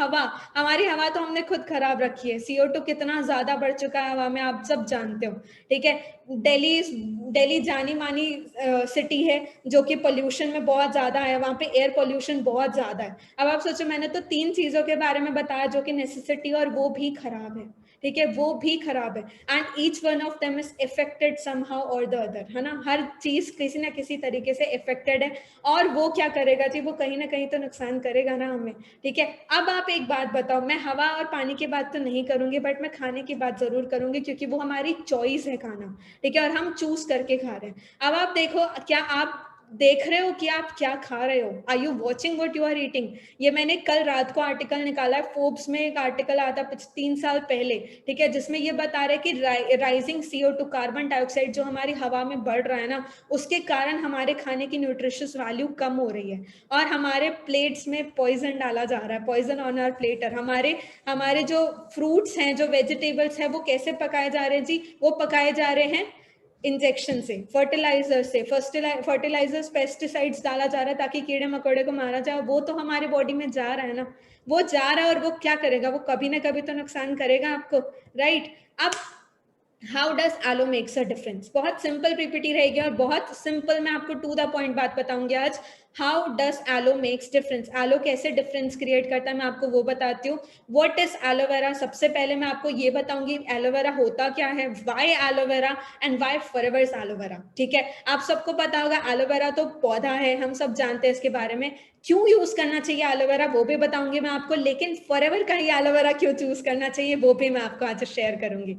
हवा तो हमने खुद खराब रखी है। CO2 कितना ज्यादा बढ़ चुका है हवा में, आप सब जानते हो, ठीक है। दिल्ली जानी मानी सिटी है जो कि पोल्यूशन में बहुत ज्यादा है, वहां पे एयर पोल्यूशन बहुत ज्यादा है। अब आप सोचो, मैंने तो 3 चीजों के बारे में बताया जो कि नेसेसिटी, और वो भी खराब है, ठीक है, वो भी खराब है। And each one of them is affected somehow और द अदर, है ना, हर चीज किसी ना किसी तरीके से इफेक्टेड है, और वो क्या करेगा जी, वो कहीं ना कहीं तो नुकसान करेगा ना हमें, ठीक है। अब आप एक बात बताओ, मैं हवा और पानी की बात तो नहीं करूंगी, बट मैं खाने की बात जरूर करूंगी, क्योंकि वो हमारी चॉइस है खाना, ठीक है, और हम चूज करके खा रहे हैं। अब आप देखो, क्या आप देख रहे हो कि आप क्या खा रहे हो? Are you watching what you are eating? ये मैंने कल रात को आर्टिकल निकाला है, फोर्ब्स में एक आर्टिकल आया था 3 साल पहले, ठीक है, जिसमें ये बता रहे कि राइजिंग CO2, कार्बन डाइऑक्साइड जो हमारी हवा में बढ़ रहा है ना, उसके कारण हमारे खाने की न्यूट्रिशियस वैल्यू कम हो रही है, और हमारे प्लेट्स में पॉइजन डाला जा रहा है, पॉइजन ऑन आवर प्लेटर। हमारे हमारे जो फ्रूट्स हैं, जो वेजिटेबल्स हैं, वो कैसे पकाए जा रहे हैं जी? वो पकाए जा रहे हैं इंजेक्शन से, फर्टिलाइजर्स, पेस्टिसाइड्स डाला जा रहा है ताकि कीड़े मकोड़े को मारा जाए। वो तो हमारे बॉडी में जा रहा है ना, वो जा रहा है, और वो क्या करेगा? वो कभी ना कभी तो नुकसान करेगा आपको, राइट। अब how does aloe makes a difference? बहुत सिंपल पीपीटी रहेगी, और बहुत सिंपल मैं आपको टू द पॉइंट बात बताऊंगी आज। How does aloe makes difference? Aloe कैसे डिफरेंस क्रिएट करता है, मैं आपको वो बताती हूँ। What is aloe vera? सबसे पहले मैं आपको ये बताऊंगी एलोवेरा होता क्या है, why aloe vera, and why forever is aloe vera, ठीक है। आप सबको पता होगा एलोवेरा तो पौधा है, हम सब जानते हैं इसके बारे में। क्यों यूज करना चाहिए एलोवेरा, वो भी बताऊंगी मैं आपको, लेकिन फॉरएवर का ही एलोवेरा क्यों चूज करना चाहिए, वो भी मैं आपको आज शेयर करूंगी।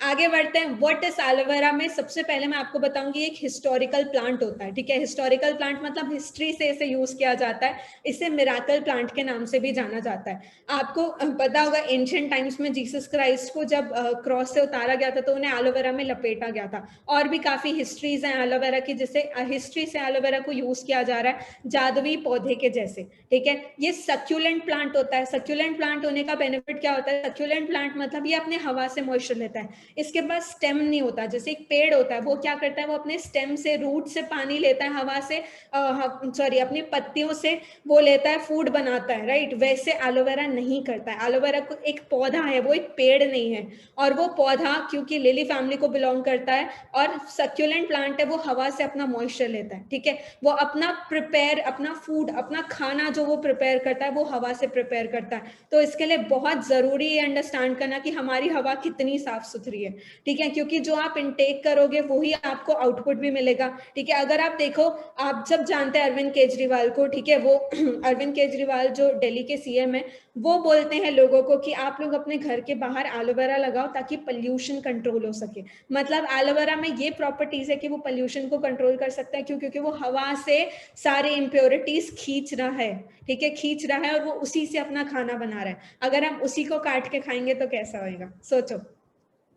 आगे बढ़ते हैं। व्हाट इज एलोवेरा में सबसे पहले मैं आपको बताऊंगी, एक हिस्टोरिकल प्लांट होता है, ठीक है। हिस्टोरिकल प्लांट मतलब हिस्ट्री से इसे यूज किया जाता है, इसे मिराकल प्लांट के नाम से भी जाना जाता है। आपको पता होगा एंशिएंट टाइम्स में जीसस क्राइस्ट को जब क्रॉस से उतारा गया था, तो उन्हें एलोवेरा में लपेटा गया था। और भी काफी हिस्ट्रीज हैं एलोवेरा की, जिसे हिस्ट्री से एलोवेरा को यूज किया जा रहा है जादुई पौधे के जैसे, ठीक है। ये सक्यूलेंट प्लांट होता है। सक्यूलेंट प्लांट होने का बेनिफिट क्या होता है? सक्यूलेंट प्लांट मतलब ये अपने हवा से मॉइस्चर लेता है, इसके पास स्टेम नहीं होता। जैसे एक पेड़ होता है, वो क्या करता है, वो अपने स्टेम से, रूट से पानी लेता है, हवा से, सॉरी, अपनी पत्तियों से वो लेता है, फूड बनाता है, राइट। वैसे एलोवेरा नहीं करता है। एलोवेरा को एक पौधा है, वो एक पेड़ नहीं है। और वो पौधा क्योंकि लिली फैमिली को बिलोंग करता है और सक्यूलेंट प्लांट है, वो हवा से अपना मॉइस्चर लेता है, ठीक है। वो अपना प्रिपेयर, अपना फूड, अपना खाना जो वो प्रिपेयर करता है, वो हवा से प्रिपेयर करता है। तो इसके लिए बहुत जरूरी है अंडरस्टैंड करना कि हमारी हवा कितनी साफ सुथरी है, ठीक है, क्योंकि जो आप इनटेक करोगे वही आपको आउटपुट भी मिलेगा, ठीक है। अगर आप देखो, आप सब जानते हैं अरविंद केजरीवाल को, ठीक है, वो अरविंद केजरीवाल जो दिल्ली के CM है, वो बोलते हैं लोगों को कि आप लोग अपने घर के बाहर एलोवेरा लगाओ ताकि पोल्यूशन कंट्रोल हो सके। मतलब एलोवेरा में ये प्रॉपर्टीज है कि वो पोल्यूशन को कंट्रोल कर सकता है। क्यों? क्योंकि वो हवा से सारे इम्प्योरिटीज खींच रहा है, ठीक है, खींच रहा है, और वो उसी से अपना खाना बना रहा है। अगर हम उसी को काट के खाएंगे तो कैसा होएगा, सोचो,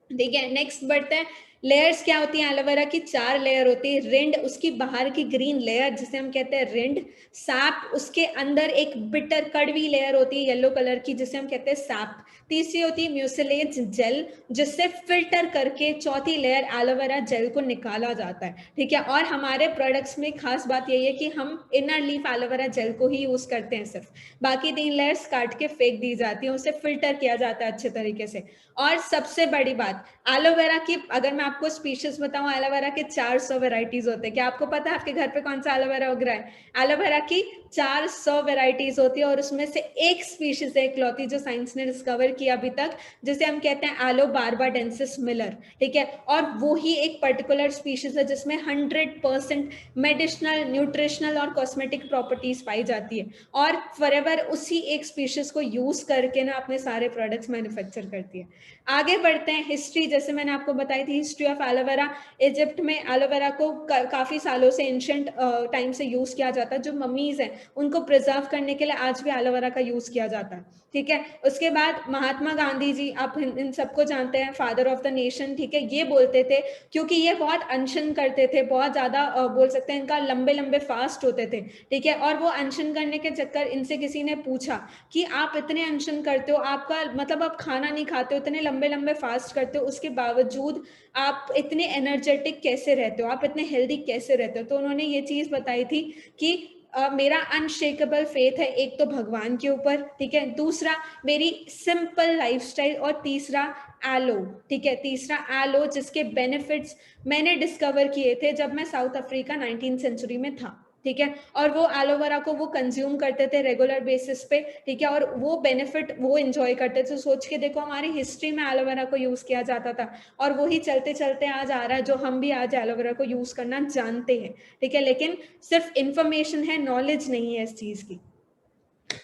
ठीक है। नेक्स्ट बढ़ते हैं। लेयर्स क्या होती है एलोवेरा की? 4 लेयर होती है। रिंड, उसकी बाहर की ग्रीन लेयर जिसे हम कहते हैं रिंड। सैप, उसके अंदर एक बिटर कड़वी लेयर होती है येलो कलर की, जिसे हम कहते हैं सैप। तीसरी होती है म्यूसिलेज जेल, जिससे फिल्टर करके चौथी लेयर एलोवेरा जेल को निकाला जाता है, ठीक है। और हमारे प्रोडक्ट्स में खास बात यही है कि हम इनर लीफ एलोवेरा जेल को ही यूज करते हैं सिर्फ, बाकी 3 लेयर्स काट के फेंक दी जाती है, उसे फिल्टर किया जाता है अच्छे तरीके से। और सबसे बड़ी बात, एलोवेरा की अगर मैं आपको स्पीशीज बताऊं, एलोवेरा के 400 वेराइटीज होते हैं। क्या आपको पता है आपके घर पे कौन सा एलोवेरा उग रहा है? एलोवेरा की 400 वेराइटीज होती है, और उसमें से एक स्पीशीज है इकलौती जो साइंस ने डिस्कवर किया अभी तक, जिसे हम कहते हैं एलो बार्बाडेंसिस मिलर, ठीक है। और वो ही एक पर्टिकुलर स्पीशीज है जिसमें 100% मेडिसिनल, न्यूट्रिशनल और कॉस्मेटिक प्रॉपर्टीज पाई जाती है, और फॉरएवर उसी एक स्पीशीज को यूज करके ना अपने सारे प्रोडक्ट्स मैन्युफैक्चर करती है। आगे बढ़ते हैं। हिस्ट्री, जैसे मैंने आपको बताई थी, history history of aloe vera, Egypt में एलोवेरा को काफी सालों से एंशियंट टाइम से यूज किया जाता है। जो मम्मीज हैं उनको प्रिजर्व करने के लिए आज भी एलोवेरा का यूज किया जाता है, ठीक है। उसके बाद महात्मा गांधी जी, आप इन सबको जानते हैं, फादर ऑफ द नेशन, ठीक है। ये बोलते थे, क्योंकि ये बहुत अनशन करते थे, बहुत ज्यादा बोल सकते हैं इनका लंबे लंबे फास्ट होते थे, ठीक है। और वो अनशन करने के चक्कर, इनसे किसी ने पूछा कि आप इतने अनशन करते हो, आपका मतलब आप खाना नहीं खाते हो, इतने लंबे लंबे फास्ट करते हो, उसके बावजूद आप इतने एनर्जेटिक कैसे रहते हो, आप इतने हेल्दी कैसे रहते हो। तो उन्होंने ये चीज बताई थी कि मेरा अनशेकेबल फेथ है, एक तो भगवान के ऊपर, ठीक है, दूसरा मेरी सिंपल लाइफस्टाइल, और तीसरा एलो, ठीक है, तीसरा एलो, जिसके बेनिफिट्स मैंने डिस्कवर किए थे जब मैं साउथ अफ्रीका 19th सेंचुरी में था, ठीक है। और वो एलोवेरा को वो कंज्यूम करते थे रेगुलर बेसिस पे, ठीक है, और वो बेनिफिट वो एंजॉय करते थे। सोच के देखो, हमारी हिस्ट्री में एलोवेरा को यूज किया जाता था, और वही चलते चलते आज आ रहा है, जो हम भी आज एलोवेरा को यूज करना जानते हैं, ठीक है। लेकिन सिर्फ इंफॉर्मेशन है, नॉलेज नहीं है इस चीज की।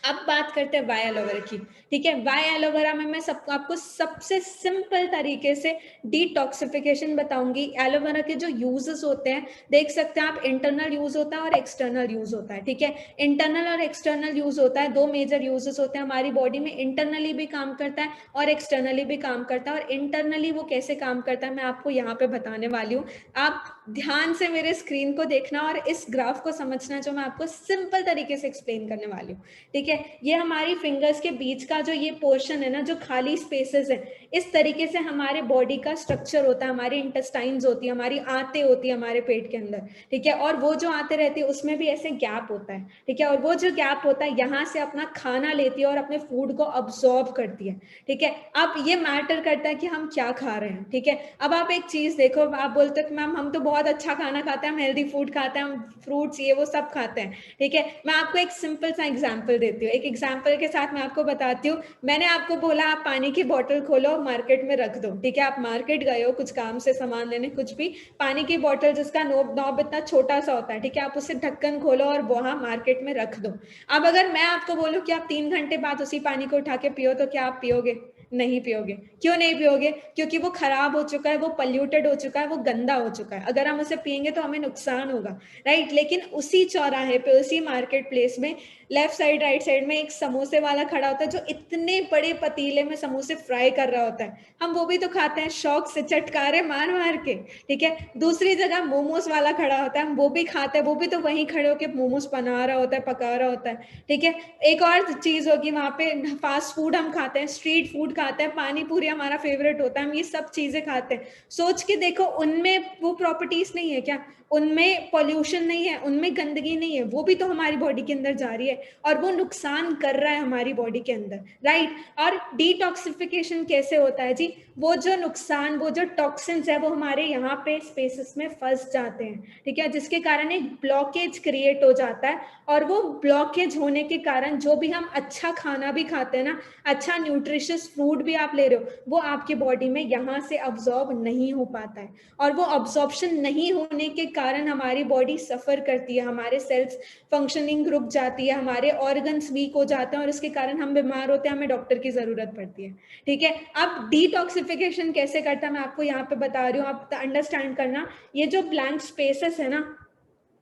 अब बात करते हैं वाई एलोवेरा की, ठीक है। वाई एलोवेरा में मैं सबको आपको सबसे सिंपल तरीके से डिटॉक्सिफिकेशन बताऊंगी। एलोवेरा के जो यूजेस होते हैं, देख सकते हैं आप, इंटरनल यूज होता है और एक्सटर्नल यूज होता है, ठीक है। इंटरनल और एक्सटर्नल यूज होता है, दो मेजर यूजेस होते हैं हमारी बॉडी में। इंटरनली भी काम करता है और एक्सटर्नली भी काम करता है, और इंटरनली वो कैसे काम करता है मैं आपको यहाँ पे बताने वाली हूँ। आप ध्यान से मेरे स्क्रीन को देखना और इस ग्राफ को समझना, जो मैं आपको सिंपल तरीके से एक्सप्लेन करने वाली हूँ, ठीक है। ये हमारी फिंगर्स के बीच का जो ये पोर्शन है ना, जो खाली स्पेसेस है, इस तरीके से हमारे बॉडी का स्ट्रक्चर होता है, हमारी इंटेस्टाइन्स होती है, हमारी आंतें होती है हमारे पेट के अंदर, ठीक है। और वो जो आंतें रहती है उसमें भी ऐसे गैप होता है, ठीक है। और वो जो गैप होता है, यहाँ से अपना खाना लेती है और अपने फूड को अब्सॉर्ब करती है, ठीक है। अब ये मैटर करता है कि हम क्या खा रहे हैं, ठीक है। अब आप एक चीज देखो, आप बोलते हो मैम हम तो बहुत अच्छा खाना खाते हैं, हम हेल्दी फूड खाते हैं, हम फ्रूट्स ये वो सब खाते हैं, ठीक है। मैं आपको एक सिंपल सा एग्जाम्पल देती हूँ। एक एग्जाम्पल के साथ मैं आपको बताती हूँ। मैंने आपको बोला आप पानी की बोतल खोलो, मार्केट में रख दो, ठीक है। आप मार्केट गए हो कुछ काम से सामान लेने, कुछ भी, पानी की बोतल जिसका नॉब इतना छोटा सा होता है, ठीक है, आप उसे ढक्कन खोलो और वहां मार्केट में रख दो। अब अगर मैं आपको बोलूं कि आप 3 घंटे बाद उसी पानी को उठा के पियो, तो क्या आप पियोगे? नहीं पियोगे। क्यों नहीं पियोगे? क्योंकि वो खराब हो चुका है, वो पल्यूटेड हो चुका है, वो गंदा हो चुका है। अगर हम उसे पियेंगे तो हमें नुकसान होगा, राइट। लेकिन उसी चौराहे पे, उसी मार्केट प्लेस में, लेफ्ट साइड राइट साइड में एक समोसे वाला खड़ा होता है, जो इतने बड़े पतीले में समोसे फ्राई कर रहा होता है। हम वो भी तो खाते हैं शौक से, चटकारे मार मार के, ठीक है। दूसरी जगह मोमोज वाला खड़ा होता है, हम वो भी खाते हैं, वो भी तो वहीं खड़े होकर मोमोज बना रहा होता है, पका रहा होता है, ठीक है। एक और चीज होगी वहां पे, फास्ट फूड हम खाते हैं, स्ट्रीट फूड खाते हैं, पानी पूरी हमारा फेवरेट होता है, हम ये सब चीजें खाते हैं। सोच के देखो, उनमें वो प्रॉपर्टीज नहीं है क्या? उनमें पॉल्यूशन नहीं है, उनमें गंदगी नहीं है, वो भी तो हमारी बॉडी के अंदर जा रही है, और वो नुकसान कर रहा है हमारी बॉडी के अंदर, राइट। और डिटॉक्सिफिकेशन कैसे होता है जी? वो जो नुकसान, वो जो टॉक्सिन्स है, वो हमारे यहाँ पे स्पेसेस में फंस जाते हैं, ठीक है, जिसके कारण एक ब्लॉकेज क्रिएट हो जाता है। और वो ब्लॉकेज होने के कारण जो भी हम अच्छा खाना भी खाते हैं ना, अच्छा न्यूट्रिशियस फूड भी आप ले रहे हो, वो आपके बॉडी में यहाँ से अब्सॉर्ब नहीं हो पाता है। और वो अब्सॉर्प्शन नहीं होने के कारण हमारी बॉडी सफर करती है, हमारे सेल्स फंक्शनिंग रुक जाती है, हमारे ऑर्गन्स वीक हो जाते हैं, और इसके कारण हम बीमार होते हैं, हमें डॉक्टर की जरूरत पड़ती है, ठीक है। अब डिटॉक्सिफिकेशन कैसे करता है मैं आपको यहाँ पे बता रही हूँ, आप अंडरस्टैंड करना। ये जो ब्लैंक स्पेसेस है ना,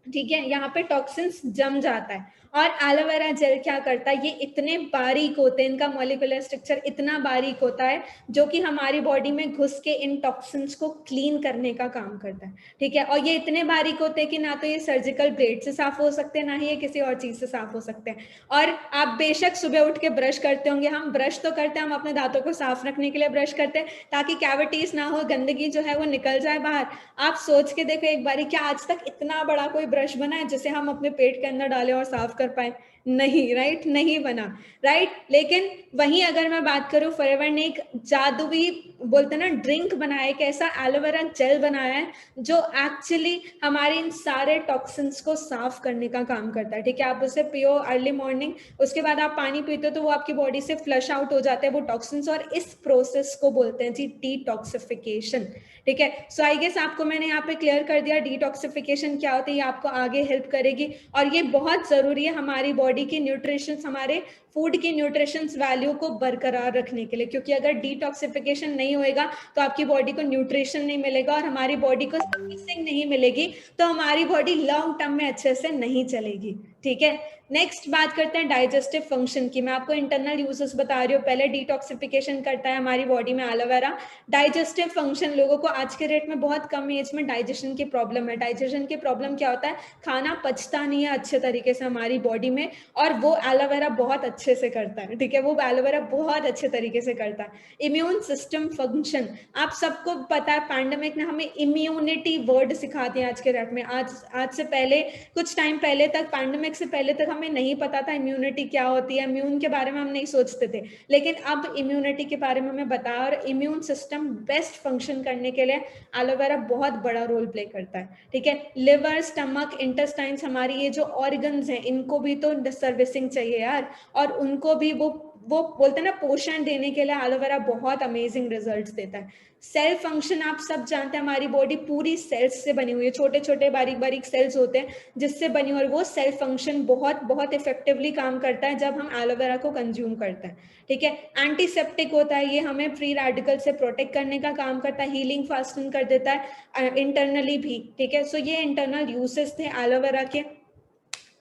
ठीक है, यहाँ पे टॉक्सिन्स जम जाता है। और एलोवेरा जेल क्या करता है, ये इतने बारीक होते हैं, इनका मॉलिक्यूलर स्ट्रक्चर इतना बारीक होता है, जो कि हमारी बॉडी में घुस के इन टॉक्सिन्स को क्लीन करने का काम करता है, ठीक है। और ये इतने बारीक होते हैं कि ना तो ये सर्जिकल ब्लेड से साफ हो सकते हैं, ना ही ये किसी और चीज से साफ हो सकते हैं। और आप बेशक सुबह उठ के ब्रश करते होंगे, हम ब्रश तो करते हैं, हम अपने दांतों को साफ रखने के लिए ब्रश करते हैं, ताकि कैविटीज ना हो, गंदगी जो है वो निकल जाए बाहर। आप सोच के देखो एक बारी, क्या आज तक इतना बड़ा कोई ब्रश बना है जिसे हम अपने पेट के अंदर डालें और साफ कर पाए? नहीं, राइट, नहीं बना, राइट। लेकिन वहीं अगर मैं बात करूं, फॉरएवर ने एक जादुई, बोलते ना, ड्रिंक बनाया, एक ऐसा एलोवेरा जेल बनाया है जो एक्चुअली हमारे इन सारे टॉक्सिन्स को साफ करने का काम करता है, ठीक है। आप उसे पियो अर्ली मॉर्निंग, उसके बाद आप पानी पीते हो तो वो आपकी बॉडी से फ्लश आउट हो जाते हैं वो टॉक्सिन्स, और इस प्रोसेस को बोलते हैं जी डिटॉक्सिफिकेशन, ठीक है। सो आई गेस आपको मैंने यहाँ पे क्लियर कर दिया डिटॉक्सिफिकेशन क्या होती है, ये आपको आगे हेल्प करेगी, और ये बहुत जरूरी है हमारी बॉडी बॉडी की न्यूट्रिशन, हमारे फूड की न्यूट्रिशन वैल्यू को बरकरार रखने के लिए, क्योंकि अगर डिटॉक्सिफिकेशन नहीं होएगा तो आपकी बॉडी को न्यूट्रिशन नहीं मिलेगा और हमारी बॉडी को सर्विसिंग नहीं मिलेगी, तो हमारी बॉडी लॉन्ग टर्म में अच्छे से नहीं चलेगी। ठीक है, नेक्स्ट बात करते हैं डाइजेस्टिव फंक्शन की। मैं आपको इंटरनल यूजेस बता रही हूँ। पहले डिटॉक्सिफिकेशन करता है हमारी बॉडी में एलोवेरा। डाइजेस्टिव फंक्शन, लोगों को आज के डेट में बहुत कम एज में डाइजेशन की प्रॉब्लम है। डाइजेशन की प्रॉब्लम क्या होता है, खाना पचता नहीं है अच्छे तरीके से हमारी बॉडी में, और वो एलोवेरा बहुत अच्छे से करता है। ठीक है, वो एलोवेरा बहुत अच्छे तरीके से करता है। इम्यून सिस्टम फंक्शन, आप सबको पता है पैंडेमिक ने हमें इम्यूनिटी वर्ड सिखा दिया आज के डेट में। आज से पहले, कुछ टाइम पहले तक, पैंडेमिक से पहले तक हमें नहीं पता था इम्यूनिटी क्या होती है, इम्यून के बारे में हम नहीं सोचते थे, लेकिन अब इम्यूनिटी के बारे में हमें बता, और इम्यून सिस्टम बेस्ट फंक्शन करने के लिए एलोवेरा बहुत बड़ा रोल प्ले करता है। ठीक है, लिवर, स्टमक, इंटेस्टाइन्स, हमारी ये जो ऑर्गन्स हैं, इनको भी तो सर्विसिंग चाहिए यार, और उनको भी वो बोलते हैं ना, पोषण देने के लिए एलोवेरा बहुत अमेजिंग रिजल्ट्स देता है। सेल फंक्शन, आप सब जानते हैं हमारी बॉडी पूरी सेल्स से बनी हुई है, छोटे छोटे बारीक बारीक सेल्स होते हैं जिससे बनी हुई, और वो सेल फंक्शन बहुत बहुत इफेक्टिवली काम करता है जब हम एलोवेरा को कंज्यूम करते हैं। ठीक है, एंटीसेप्टिक होता है, ये हमें फ्री रेडिकल से प्रोटेक्ट करने का काम करता है, हीलिंग फास्टिंग कर देता है इंटरनली भी। ठीक है, सो ये इंटरनल यूजेस थे एलोवेरा के।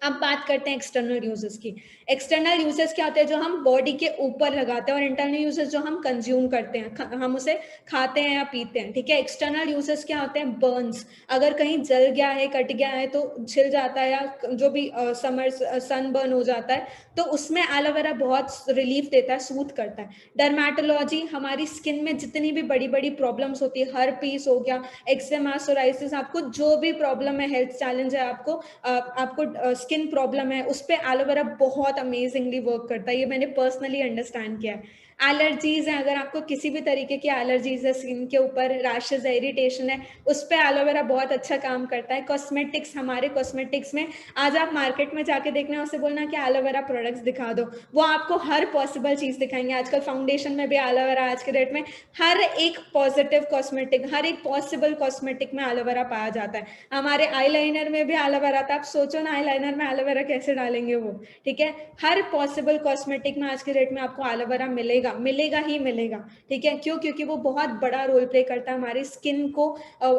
अब बात करते हैं एक्सटर्नल यूजेस की। एक्सटर्नल यूजेस क्या होते हैं, जो हम बॉडी के ऊपर लगाते हैं, और इंटरनल यूजेस जो हम कंज्यूम करते हैं, हम उसे खाते हैं या पीते हैं। ठीक है, एक्सटर्नल यूजेस क्या होते हैं, बर्न्स, अगर कहीं जल गया है, कट गया है तो छिल जाता है, या जो भी समर सन बर्न हो जाता है, तो उसमें एलोवेरा बहुत रिलीफ देता है, सूट करता है। डर्मेटोलॉजी, हमारी स्किन में जितनी भी बड़ी बड़ी प्रॉब्लम्स होती है, हर पीस हो गया, एक्सेमा, सोराइसिस, आपको जो भी प्रॉब्लम है, हेल्थ चैलेंज है, आपको स्किन प्रॉब्लम है, उस पर एलोवेरा बहुत अमेजिंगली वर्क करता है। ये मैंने पर्सनली अंडरस्टैंड किया है। एलर्जीज है, अगर आपको किसी भी तरीके की एलर्जीज है, स्किन के ऊपर रैशेज है, इरिटेशन है, उस पर एलोवेरा बहुत अच्छा काम करता है। कॉस्मेटिक्स, हमारे कॉस्मेटिक्स में आज आप मार्केट में जाके देखना, उससे बोलना कि एलोवेरा प्रोडक्ट्स दिखा दो, वो आपको हर पॉसिबल चीज दिखाएंगे। आजकल फाउंडेशन में भी एलोवेरा, आज के डेट में हर एक पॉजिटिव कॉस्मेटिक, हर एक पॉसिबल कॉस्मेटिक में एलोवेरा पाया जाता है। हमारे आईलाइनर में भी एलोवेरा था, आप सोचो ना आईलाइनर में एलोवेरा कैसे डालेंगे वो। ठीक है, हर पॉसिबल कॉस्मेटिक में आज के डेट में आपको एलोवेरा मिलेगा ही मिलेगा। ठीक है, क्यों, क्योंकि वो बहुत बड़ा रोल प्ले करता है हमारी स्किन को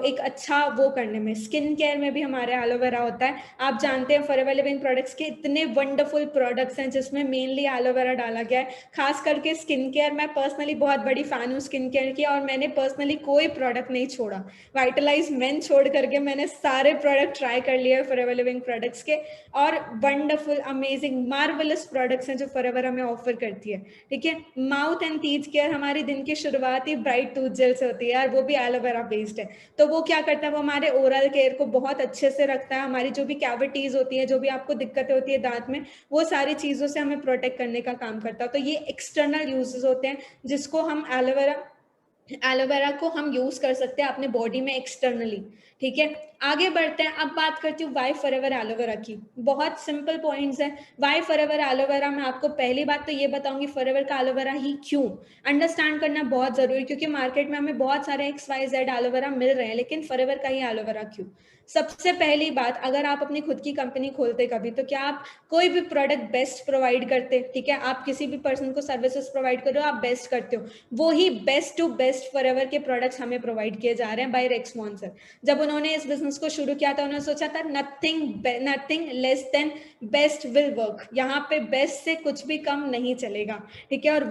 एक अच्छा वो करने में। स्किन केयर में भी हमारे एलोवेरा होता है। आप जानते हैं फॉरएवर लिविंग प्रोडक्ट्स के इतने वंडरफुल प्रोडक्ट्स हैं जिसमें मेनली एलोवेरा डाला गया है, खास करके स्किन केयर। मैं पर्सनली बहुत बड़ी फैन हूँ स्किन केयर की, और मैंने पर्सनली कोई प्रोडक्ट नहीं छोड़ा, वाइटलाइज मेन छोड़ करके मैंने सारे प्रोडक्ट ट्राई कर लिए फॉरएवर लिविंग प्रोडक्ट्स के, और वंडरफुल, अमेजिंग, मार्वेलस प्रोडक्ट्स हैं जो फॉरएवर हमें ऑफर करती है। ठीक है, माउथ एंड टीथ केयर, हमारी दिन की शुरुआत ही ब्राइट टूथ जेल से होती है यार, वो भी एलोवेरा बेस्ड है। तो वो क्या करता है, वो हमारे ओरल केयर को बहुत अच्छे से रखता है। हमारी जो भी कैविटीज होती है, जो भी आपको दिक्कतें होती है दांत में, वो सारी चीजों से हमें प्रोटेक्ट करने का काम करता है। तो ये एक्सटर्नल यूजेस होते हैं जिसको हम एलोवेरा को हम यूज कर सकते हैं अपने बॉडी में एक्सटर्नली। ठीक है, आगे बढ़ते हैं। अब बात करती हूँ वाई फॉरएवर एलोवेरा की। बहुत सिंपल पॉइंट्स है वाई फॉरएवर एलोवेरा। मैं आपको पहली बात तो ये बताऊंगी, फॉरएवर का एलोवेरा ही क्यों अंडरस्टैंड करना बहुत जरूरी, क्योंकि मार्केट में हमें बहुत सारे XYZ एलोवेरा मिल रहे हैं, लेकिन फॉरएवर का ही एलोवेरा क्यों। सबसे पहली बात, अगर आप अपनी खुद की कंपनी खोलते कभी, तो क्या आप कोई भी प्रोडक्ट बेस्ट प्रोवाइड करते। ठीक है, आप किसी भी पर्सन को सर्विसेज प्रोवाइड कर रहे हो, आप बेस्ट करते हो, वो ही बेस्ट टू बेस्ट फॉरएवर के प्रोडक्ट्स हमें प्रोवाइड किए जा रहे हैं बाय रेक्समोन सर। जब उन्होंने इस बिजनेस को शुरू किया था, उन्होंने सोचा था nothing less than best will work, यहाँ पे बेस्ट से कुछ भी कम नहीं चलेगा। ठीक है, और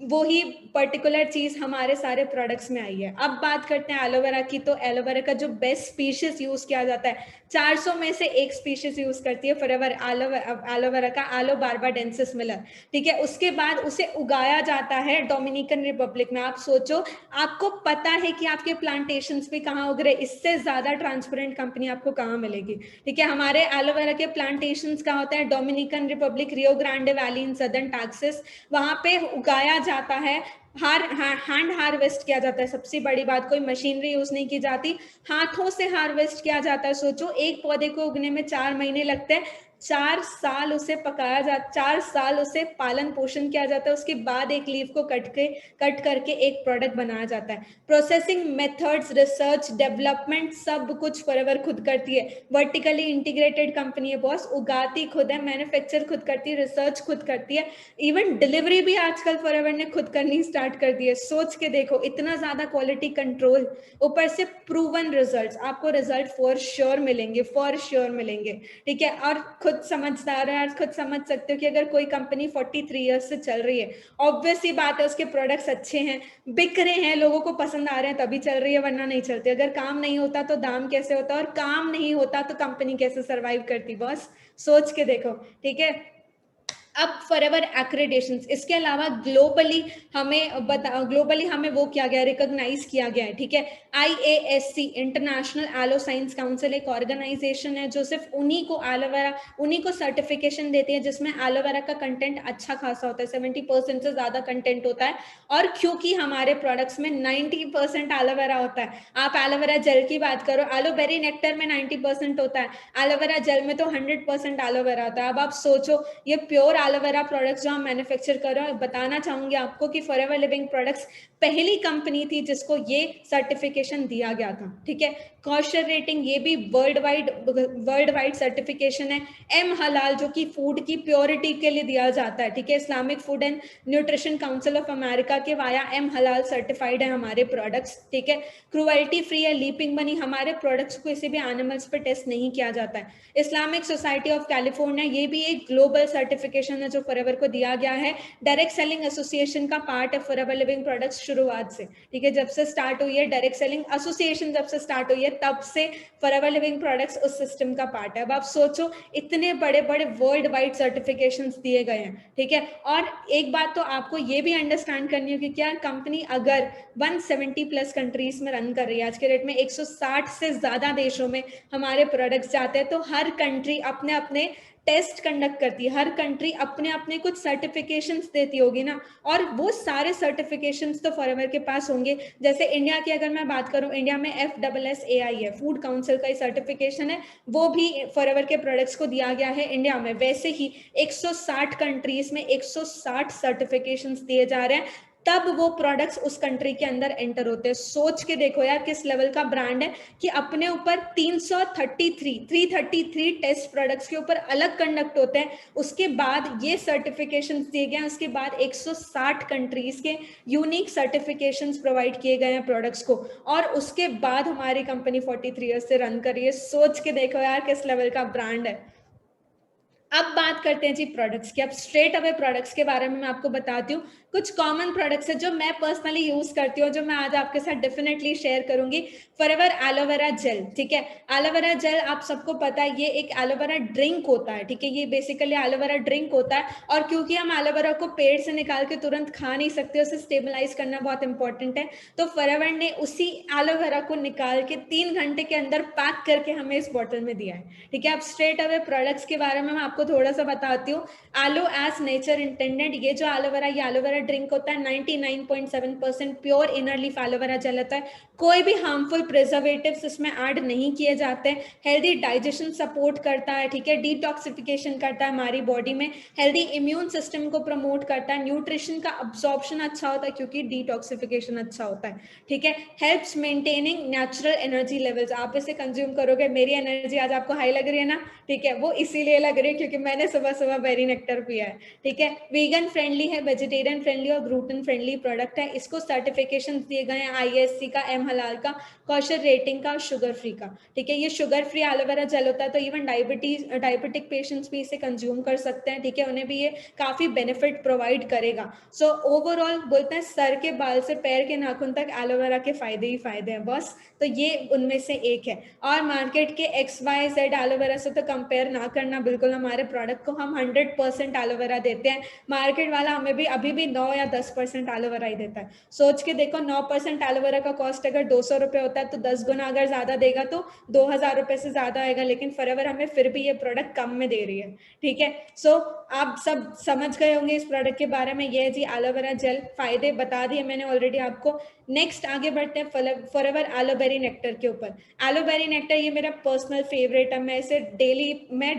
वो ही पर्टिकुलर चीज हमारे सारे प्रोडक्ट्स में आई है। अब बात करते हैं एलोवेरा की। तो एलोवेरा का जो बेस्ट स्पीशीज यूज किया जाता है, 400 में से एक स्पीशीज यूज करती है फॉरएवर एलोवेरा का, एलो बार्बाडेंसिस मिलर। ठीक है, उसके बाद उसे उगाया जाता है डोमिनिकन रिपब्लिक में। आप सोचो, आपको पता है कि आपके प्लांटेशंस भी कहाँ उग रहे, इससे ज्यादा ट्रांसपेरेंट कंपनी आपको कहाँ मिलेगी। ठीक है, हमारे एलोवेरा के प्लांटेशंस कहाँ होते हैं, Dominican Republic, Rio Grande valley in southern taxes, वहां पे उगाया जाता है। हैंड हार्वेस्ट किया जाता है। सबसे बड़ी बात, कोई मशीनरी यूज नहीं की जाती, हाथों से हार्वेस्ट किया जाता है। सोचो, एक पौधे को उगने में 4 महीने लगते हैं, 4 साल उसे पकाया जाता, 4 साल उसे पालन पोषण किया जाता है, उसके बाद एक लीफ को कट करके एक प्रोडक्ट बनाया जाता है। प्रोसेसिंग मेथड्स, रिसर्च, डेवलपमेंट सब कुछ फॉरएवर खुद करती है। वर्टिकली इंटीग्रेटेड कंपनी है बॉस, उगाती खुद है, मैन्युफैक्चर खुद करती है, रिसर्च खुद करती है, इवन डिलीवरी भी आजकल फॉरएवर ने खुद करनी स्टार्ट कर दी है। सोच के देखो, इतना ज्यादा क्वालिटी कंट्रोल, ऊपर से प्रूवन रिजल्ट्स, आपको रिजल्ट फॉर श्योर मिलेंगे, फॉर श्योर मिलेंगे, ठीक है। और खुद समझदार है, खुद समझ सकते हो कि अगर कोई कंपनी 43 ईयर्स से चल रही है, ऑब्वियस ही बात है उसके प्रोडक्ट्स अच्छे हैं, बिक रहे हैं, लोगों को पसंद आ रहे हैं, तभी चल रही है, वरना नहीं चलती। अगर काम नहीं होता तो दाम कैसे होता, और काम नहीं होता तो कंपनी कैसे सर्वाइव करती बॉस, सोच के देखो, ठीक है। अब फॉरएवर एक्रेडिटेशंस, इसके अलावा ग्लोबली हमें वो किया गया, रिकॉग्नाइज किया गया है, ठीक है। IASC, international aloe science council, एक ऑर्गेनाइजेशन है जो सिर्फ उन्हीं को सर्टिफिकेशन देती है जिसमें एलोवेरा का कंटेंट अच्छा खासा होता है, 70% से ज्यादा कंटेंट होता है। और क्योंकि हमारे प्रोडक्ट्स में 90% एलोवेरा होता है, आप एलोवेरा जेल की बात करो, एलोबेरी नेक्टर में 90% होता है, एलोवेरा जेल में तो 100% एलोवेरा होता है। अब आप सोचो, ये प्योर एलोवेरा प्रोडक्ट्स जो हम मैन्युफैक्चर कर रहे हैं, बताना चाहूंगी आपको कि फॉरएवर लिविंग प्रोडक्ट्स पहली कंपनी थी जिसको ये सर्टिफिकेशन दिया गया था, ठीक है। कॉशर रेटिंग, ये भी वर्ल्ड वाइड सर्टिफिकेशन है। एम हलाल, जो कि फूड की प्योरिटी के लिए दिया जाता है, ठीक है। Islamic food and nutrition council of America के वाया एम हलाल सर्टिफाइड है हमारे प्रोडक्ट्स, ठीक है। क्रुएल्टी फ्री है, लीपिंग बनी, हमारे प्रोडक्ट्स को किसी भी एनिमल्स पर टेस्ट नहीं किया जाता है। इस्लामिक सोसाइटी ऑफ कैलिफोर्निया, ये भी एक ग्लोबल सर्टिफिकेशन है जो फॉरएवर को दिया गया है। डायरेक्ट सेलिंग एसोसिएशन का पार्ट है फॉरएवर लिविंग प्रोडक्ट्स शुरुआत से, ठीक है। जब से स्टार्ट हुई है डायरेक्ट सेलिंग एसोसिएशन, जब से स्टार्ट हुई है तब से फॉरएवर लिविंग प्रोडक्ट्स उस सिस्टम का पार्ट है। अब आप सोचो, इतने बड़े बड़े वर्ल्ड वाइड सर्टिफिकेशंस दिए गए हैं, ठीक है। और एक बात तो आपको ये भी अंडरस्टैंड करनी है कि क्या कंपनी अगर 170 प्लस कंट्रीज में रन कर रही है, आज के डेट में 160 से ज्यादा देशों में हमारे प्रोडक्ट्स जाते हैं, तो हर कंट्री अपने अपने टेस्ट कंडक्ट करती है, हर कंट्री अपने अपने कुछ सर्टिफिकेशंस देती होगी ना, और वो सारे सर्टिफिकेशंस तो फॉरएवर के पास होंगे। जैसे इंडिया की अगर मैं बात करूं, इंडिया में FSSAI है, फूड काउंसिल का सर्टिफिकेशन है, वो भी फॉरएवर के प्रोडक्ट्स को दिया गया है इंडिया में। वैसे ही 160 कंट्रीज में 160 सर्टिफिकेशंस दिए जा रहे हैं, तब वो प्रोडक्ट्स उस कंट्री के अंदर एंटर होते हैं। सोच के देखो यार किस लेवल का ब्रांड है कि अपने ऊपर 333 टेस्ट प्रोडक्ट्स के ऊपर अलग कंडक्ट होते हैं, उसके बाद ये सर्टिफिकेशंस दिए गए हैं, उसके बाद 160 कंट्रीज के यूनिक सर्टिफिकेशंस प्रोवाइड किए गए हैं प्रोडक्ट्स को, और उसके बाद हमारी कंपनी 43 ईयर्स से रन कर रही है। सोच के देखो यार किस लेवल का ब्रांड है। अब बात करते हैं जी प्रोडक्ट्स की। अब स्ट्रेट अवे प्रोडक्ट्स के बारे में मैं आपको बताती हूँ। कुछ कॉमन प्रोडक्ट्स है जो मैं पर्सनली यूज करती हूँ, जो मैं आज आपके साथ डेफिनेटली शेयर करूंगी। फॉरएवर एलोवेरा जेल, ठीक है। एलोवेरा जेल आप सबको पता है, ये एक एलोवेरा ड्रिंक होता है, ठीक है। ये बेसिकली एलोवेरा ड्रिंक होता है, और क्योंकि हम एलोवेरा को पेड़ से निकाल के तुरंत खा नहीं सकते, उसे स्टेबलाइज करना बहुत इंपॉर्टेंट है, तो फॉरएवर ने उसी एलोवेरा को निकाल के 3 घंटे के अंदर पैक करके हमें इस बॉटल में दिया है, ठीक है। अब स्ट्रेट अवे प्रोडक्ट्स के बारे में मैं आपको थोड़ा सा बताती हूँ। एलो एज नेचर इंटेंडेड, ये जो एलोवेरा, ये एलोवेरा ड्रिंक होता है, 99.7% pure inner leaf aloe vera gel होता है। कोई भी हार्मफुल प्रिजर्वेटिव्स इसमें ऐड नहीं किए जाते हैं। हेल्दी डाइजेशन सपोर्ट करता है, ठीक है। डिटॉक्सिफिकेशन करता है हमारी बॉडी में, हेल्दी इम्यून सिस्टम को प्रमोट करता है, न्यूट्रिशन का अब्सॉर्प्शन अच्छा होता है क्योंकि डिटॉक्सिफिकेशन अच्छा होता है, ठीक है। Helps maintaining natural energy levels, आप इसे कंज्यूम करोगे, मेरी एनर्जी आज आपको हाई लग रही है ना, ठीक है, वो इसीलिए लग रही है क्योंकि मैंने सुबह सुबह बेरी नेक्टर पिया है, ठीक है। वीगन फ्रेंडली है, वेजिटेरियन फ्रेंडली और ग्लूटेन फ्रेंडली प्रोडक्ट है। इसको सर्टिफिकेशन दिए गए हैं IASC का, एम हलाल का, कॉशर रेटिंग का, शुगर फ्री का, ठीक है। ये शुगर फ्री एलोवेरा जेल होता है, तो इवन डायबिटिक पेशेंट्स भी इसे कंज्यूम कर सकते हैं, ठीक है। उन्हें भी ये काफी बेनिफिट प्रोवाइड करेगा। सो ओवरऑल बोलते हैं सर के बाल से पैर के नाखून तक एलोवेरा के फायदे ही फायदे हैं बस, तो ये उनमें से एक है। और मार्केट के XYZ एलोवेरा से तो कंपेयर ना करना बिल्कुल, हमारे प्रोडक्ट को हम 100% एलोवेरा देते हैं। मार्केट वाला हमें भी अभी भी 9 या 10% एलोवेरा ही देता है। सोच के देखो, 9% एलोवेरा का कॉस्ट अगर 200 रुपये होता है, तो 10 गुना अगर ज्यादा देगा तो 2000 रुपये से ज्यादा आएगा, लेकिन फॉरएवर हमें फिर भी ये प्रोडक्ट कम में दे रही है, ठीक है। सो आप सब समझ गए होंगे इस प्रोडक्ट के बारे में। ये जी एलोवेरा जेल, फायदे बता दिए मैंने ऑलरेडी आपको। नेक्स्ट आगे बढ़ते हैं फॉरएवर एलोबेरी नेक्टर के ऊपर। एलोबेरी नेक्टर ये मेरा पर्सनल फेवरेट है, मैं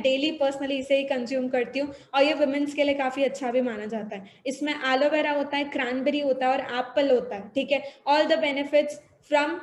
डेली पर्सनली इसे इसे ही कंज्यूम करती हूँ और ये वुमेन्स के लिए काफ़ी अच्छा भी माना जाता है। इसमें एलोवेरा होता है, क्रैनबेरी होता है और एप्पल होता है, ठीक है। All the benefits from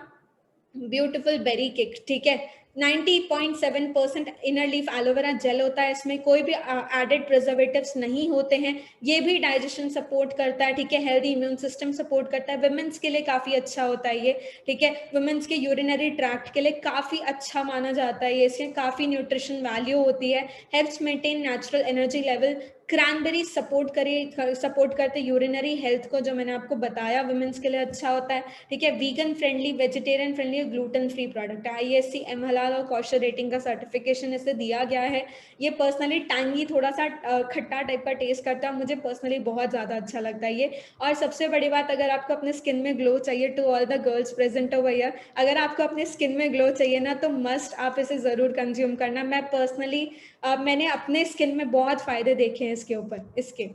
beautiful berry kick, ठीक है। 90.7% इनर लीफ एलोवेरा जेल होता है, इसमें कोई भी एडेड प्रिजर्वेटिव्स नहीं होते हैं। ये भी डाइजेशन सपोर्ट करता है, ठीक है, हेल्दी इम्यून सिस्टम सपोर्ट करता है, वुमेन्स के लिए काफी अच्छा होता है ये, ठीक है। वुमेन्स के यूरिनरी ट्रैक्ट के लिए काफी अच्छा माना जाता है ये, इसमें काफी न्यूट्रिशन वैल्यू होती है, helps maintain natural energy level. Cranberry support करते यूरिनरी हेल्थ को, जो मैंने आपको बताया वुमेन्स के लिए अच्छा होता है, ठीक है। Vegan friendly, vegetarian friendly, gluten free product है। आईएससी, एम हलाल और कॉशर रेटिंग का सर्टिफिकेशन इसे दिया गया है। ये पर्सनली टैंगी, थोड़ा सा खट्टा टाइप का टेस्ट करता है, मुझे पर्सनली बहुत ज़्यादा अच्छा लगता है ये। और सबसे बड़ी बात, अगर आपको अपने स्किन में ग्लो चाहिए, to all the girls present over here, अगर आपको अपने स्किन में ग्लो चाहिए ना, तो मस्ट आप इसे ज़रूर कंज्यूम करना। मैं पर्सनली मैंने अपने स्किन में बहुत फायदे देखे हैं इसके ऊपर, इसके।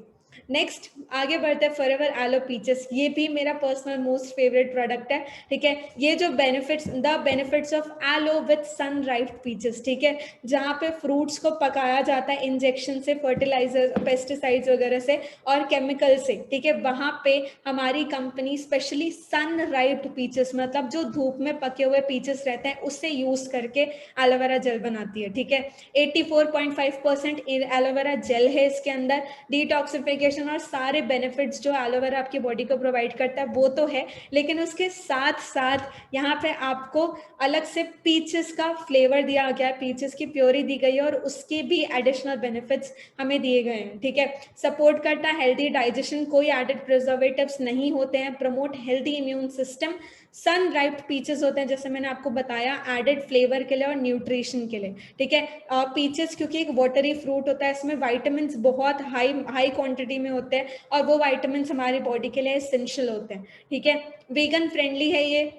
नेक्स्ट आगे बढ़ते हैं, फॉरएवर एलो पीचेस, ये भी मेरा पर्सनल मोस्ट फेवरेट प्रोडक्ट है, ठीक है। ये जो benefits of aloe with sun ripened peaches, ठीक है, जहाँ पे फ्रूट्स को पकाया जाता है इंजेक्शन से, फर्टिलाइजर, पेस्टिसाइड्स वगैरह से और केमिकल से, ठीक है, वहाँ पे हमारी कंपनी स्पेशली सन राइप्ड पीचेस, मतलब जो धूप में पके हुए पीचेस रहते हैं, उससे यूज करके एलोवेरा जेल बनाती है, ठीक है। 84.5% एलोवेरा जेल है इसके अंदर। डिटॉक्सिफिकेशन और सारे बेनिफिट्स जो एलोवेरा आपकी बॉडी को प्रोवाइड करता है वो तो है, लेकिन उसके साथ साथ यहाँ पे आपको अलग से पीचेस का फ्लेवर दिया गया है, पीचेस की प्योरी दी गई है और उसके भी एडिशनल बेनिफिट्स हमें दिए गए हैं, ठीक है। सपोर्ट करता है हेल्दी डाइजेशन, कोई एडेड प्रिजर्वेटिव्स नहीं होते हैं, प्रमोट हेल्दी इम्यून सिस्टम। सन राइप्ड पीचेस होते हैं, जैसे मैंने आपको बताया, एडेड फ्लेवर के लिए और न्यूट्रिशन के लिए, ठीक है। पीचेस क्योंकि एक वाटरी फ्रूट होता है, इसमें विटामिन बहुत हाई क्वांटिटी में होते हैं और वो विटामिन हमारी बॉडी के लिए एसेंशियल होते हैं, ठीक है। वीगन फ्रेंडली है ये,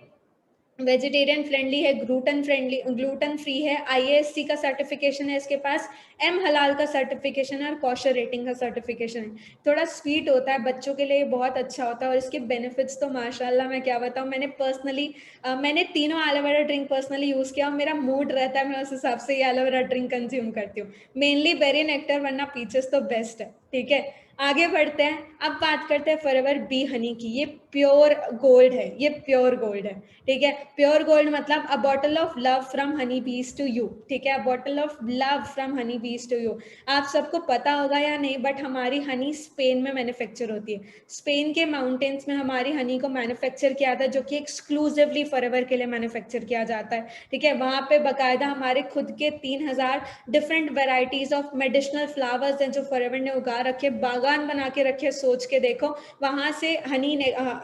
वेजिटेरियन फ्रेंडली है, ग्लूटन फ्री है, आईएएससी का सर्टिफिकेशन है इसके पास, एम हलाल का सर्टिफिकेशन है और कॉशर रेटिंग का सर्टिफिकेशन है। थोड़ा स्वीट होता है, बच्चों के लिए बहुत अच्छा होता है और इसके बेनिफिट्स तो माशाल्लाह मैं क्या बताऊँ। मैंने तीनों एलोवेरा ड्रिंक पर्सनली यूज किया और मेरा मूड रहता है, मैं उस हिसाब से ये एलोवेरा ड्रिंक कंज्यूम करती हूँ। मेनली बेरी नेक्टर, वरना पीचेस तो बेस्ट है, ठीक है। आगे बढ़ते हैं, अब बात करते हैं फॉरएवर बी हनी की। ये प्योर गोल्ड है, ये प्योर गोल्ड है, ठीक है। प्योर गोल्ड मतलब अ bottle of love from Honey बीज टू यू, ठीक है, अ bottle of love from Honey बीज टू यू। आप सबको पता होगा या नहीं, बट हमारी हनी स्पेन में मैन्युफैक्चर होती है। स्पेन के माउंटेन्स में हमारी हनी को मैन्युफैक्चर किया जाता है, जो कि एक्सक्लूसिवली फॉरएवर के लिए मैन्युफैक्चर किया जाता है, ठीक है। वहां पे बाकायदा हमारे खुद के 3000 different varieties of medicinal flowers हैं जो फॉरएवर ने उगा रखे, बागान बना के रखे, सोच के देखो। वहां से हनी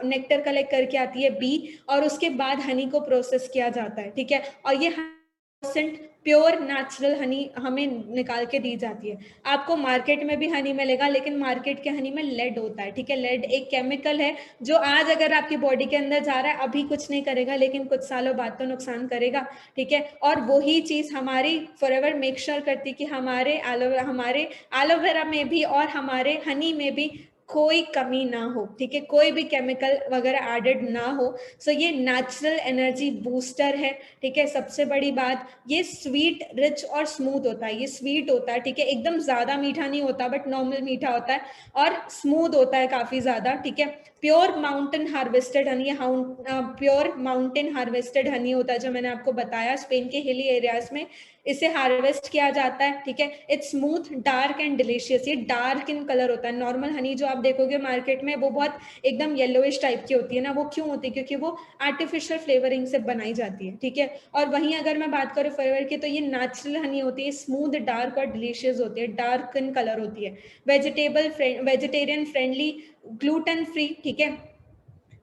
नेक्टर कलेक्ट करके आती है बी, और उसके बाद हनी को प्रोसेस किया जाता है, ठीक है। और ये 100% प्योर नेचुरल हनी हमें निकाल के दी जाती है। आपको मार्केट में भी हनी मिलेगा, लेकिन मार्केट के हनी में लेड होता है, ठीक है। लेड एक केमिकल है जो आज अगर आपकी बॉडी के अंदर जा रहा है, अभी कुछ नहीं करेगा, लेकिन कुछ सालों बाद तो नुकसान करेगा, ठीक है। और वही चीज हमारी फॉरएवर मेक श्योर करती कि हमारे एलोवेरा में भी और हमारे हनी में भी कोई कमी ना हो, ठीक है, कोई भी केमिकल वगैरह एडेड ना हो। सो ये नेचुरल एनर्जी बूस्टर है, ठीक है। सबसे बड़ी बात, ये स्वीट, रिच और स्मूथ होता है। ये स्वीट होता है, ठीक है, एकदम ज्यादा मीठा नहीं होता, बट नॉर्मल मीठा होता है और स्मूथ होता है काफी ज्यादा, ठीक है। Pure mountain harvested Honey, pure mountain harvested Honey होता है, जो मैंने आपको बताया, स्पेन के हिली एरियाज में इसे हार्वेस्ट किया जाता है, ठीक है। It's smooth, dark and delicious. ये डार्क इन कलर होता है। नॉर्मल हनी जो आप देखोगे मार्केट में, वो बहुत एकदम येलोइश टाइप की होती है ना, वो क्यों होती है? क्योंकि वो आर्टिफिशियल फ्लेवरिंग से बनाई जाती है, ठीक है। और वहीं अगर मैं बात करूँ फ्लेवर की, तो ये नेचुरल हनी होती है, स्मूथ, डार्क और डिलीशियस होती है, डार्क इन कलर होती है, वेजिटेरियन फ्रेंडली, ग्लूटेन फ्री, ठीक है।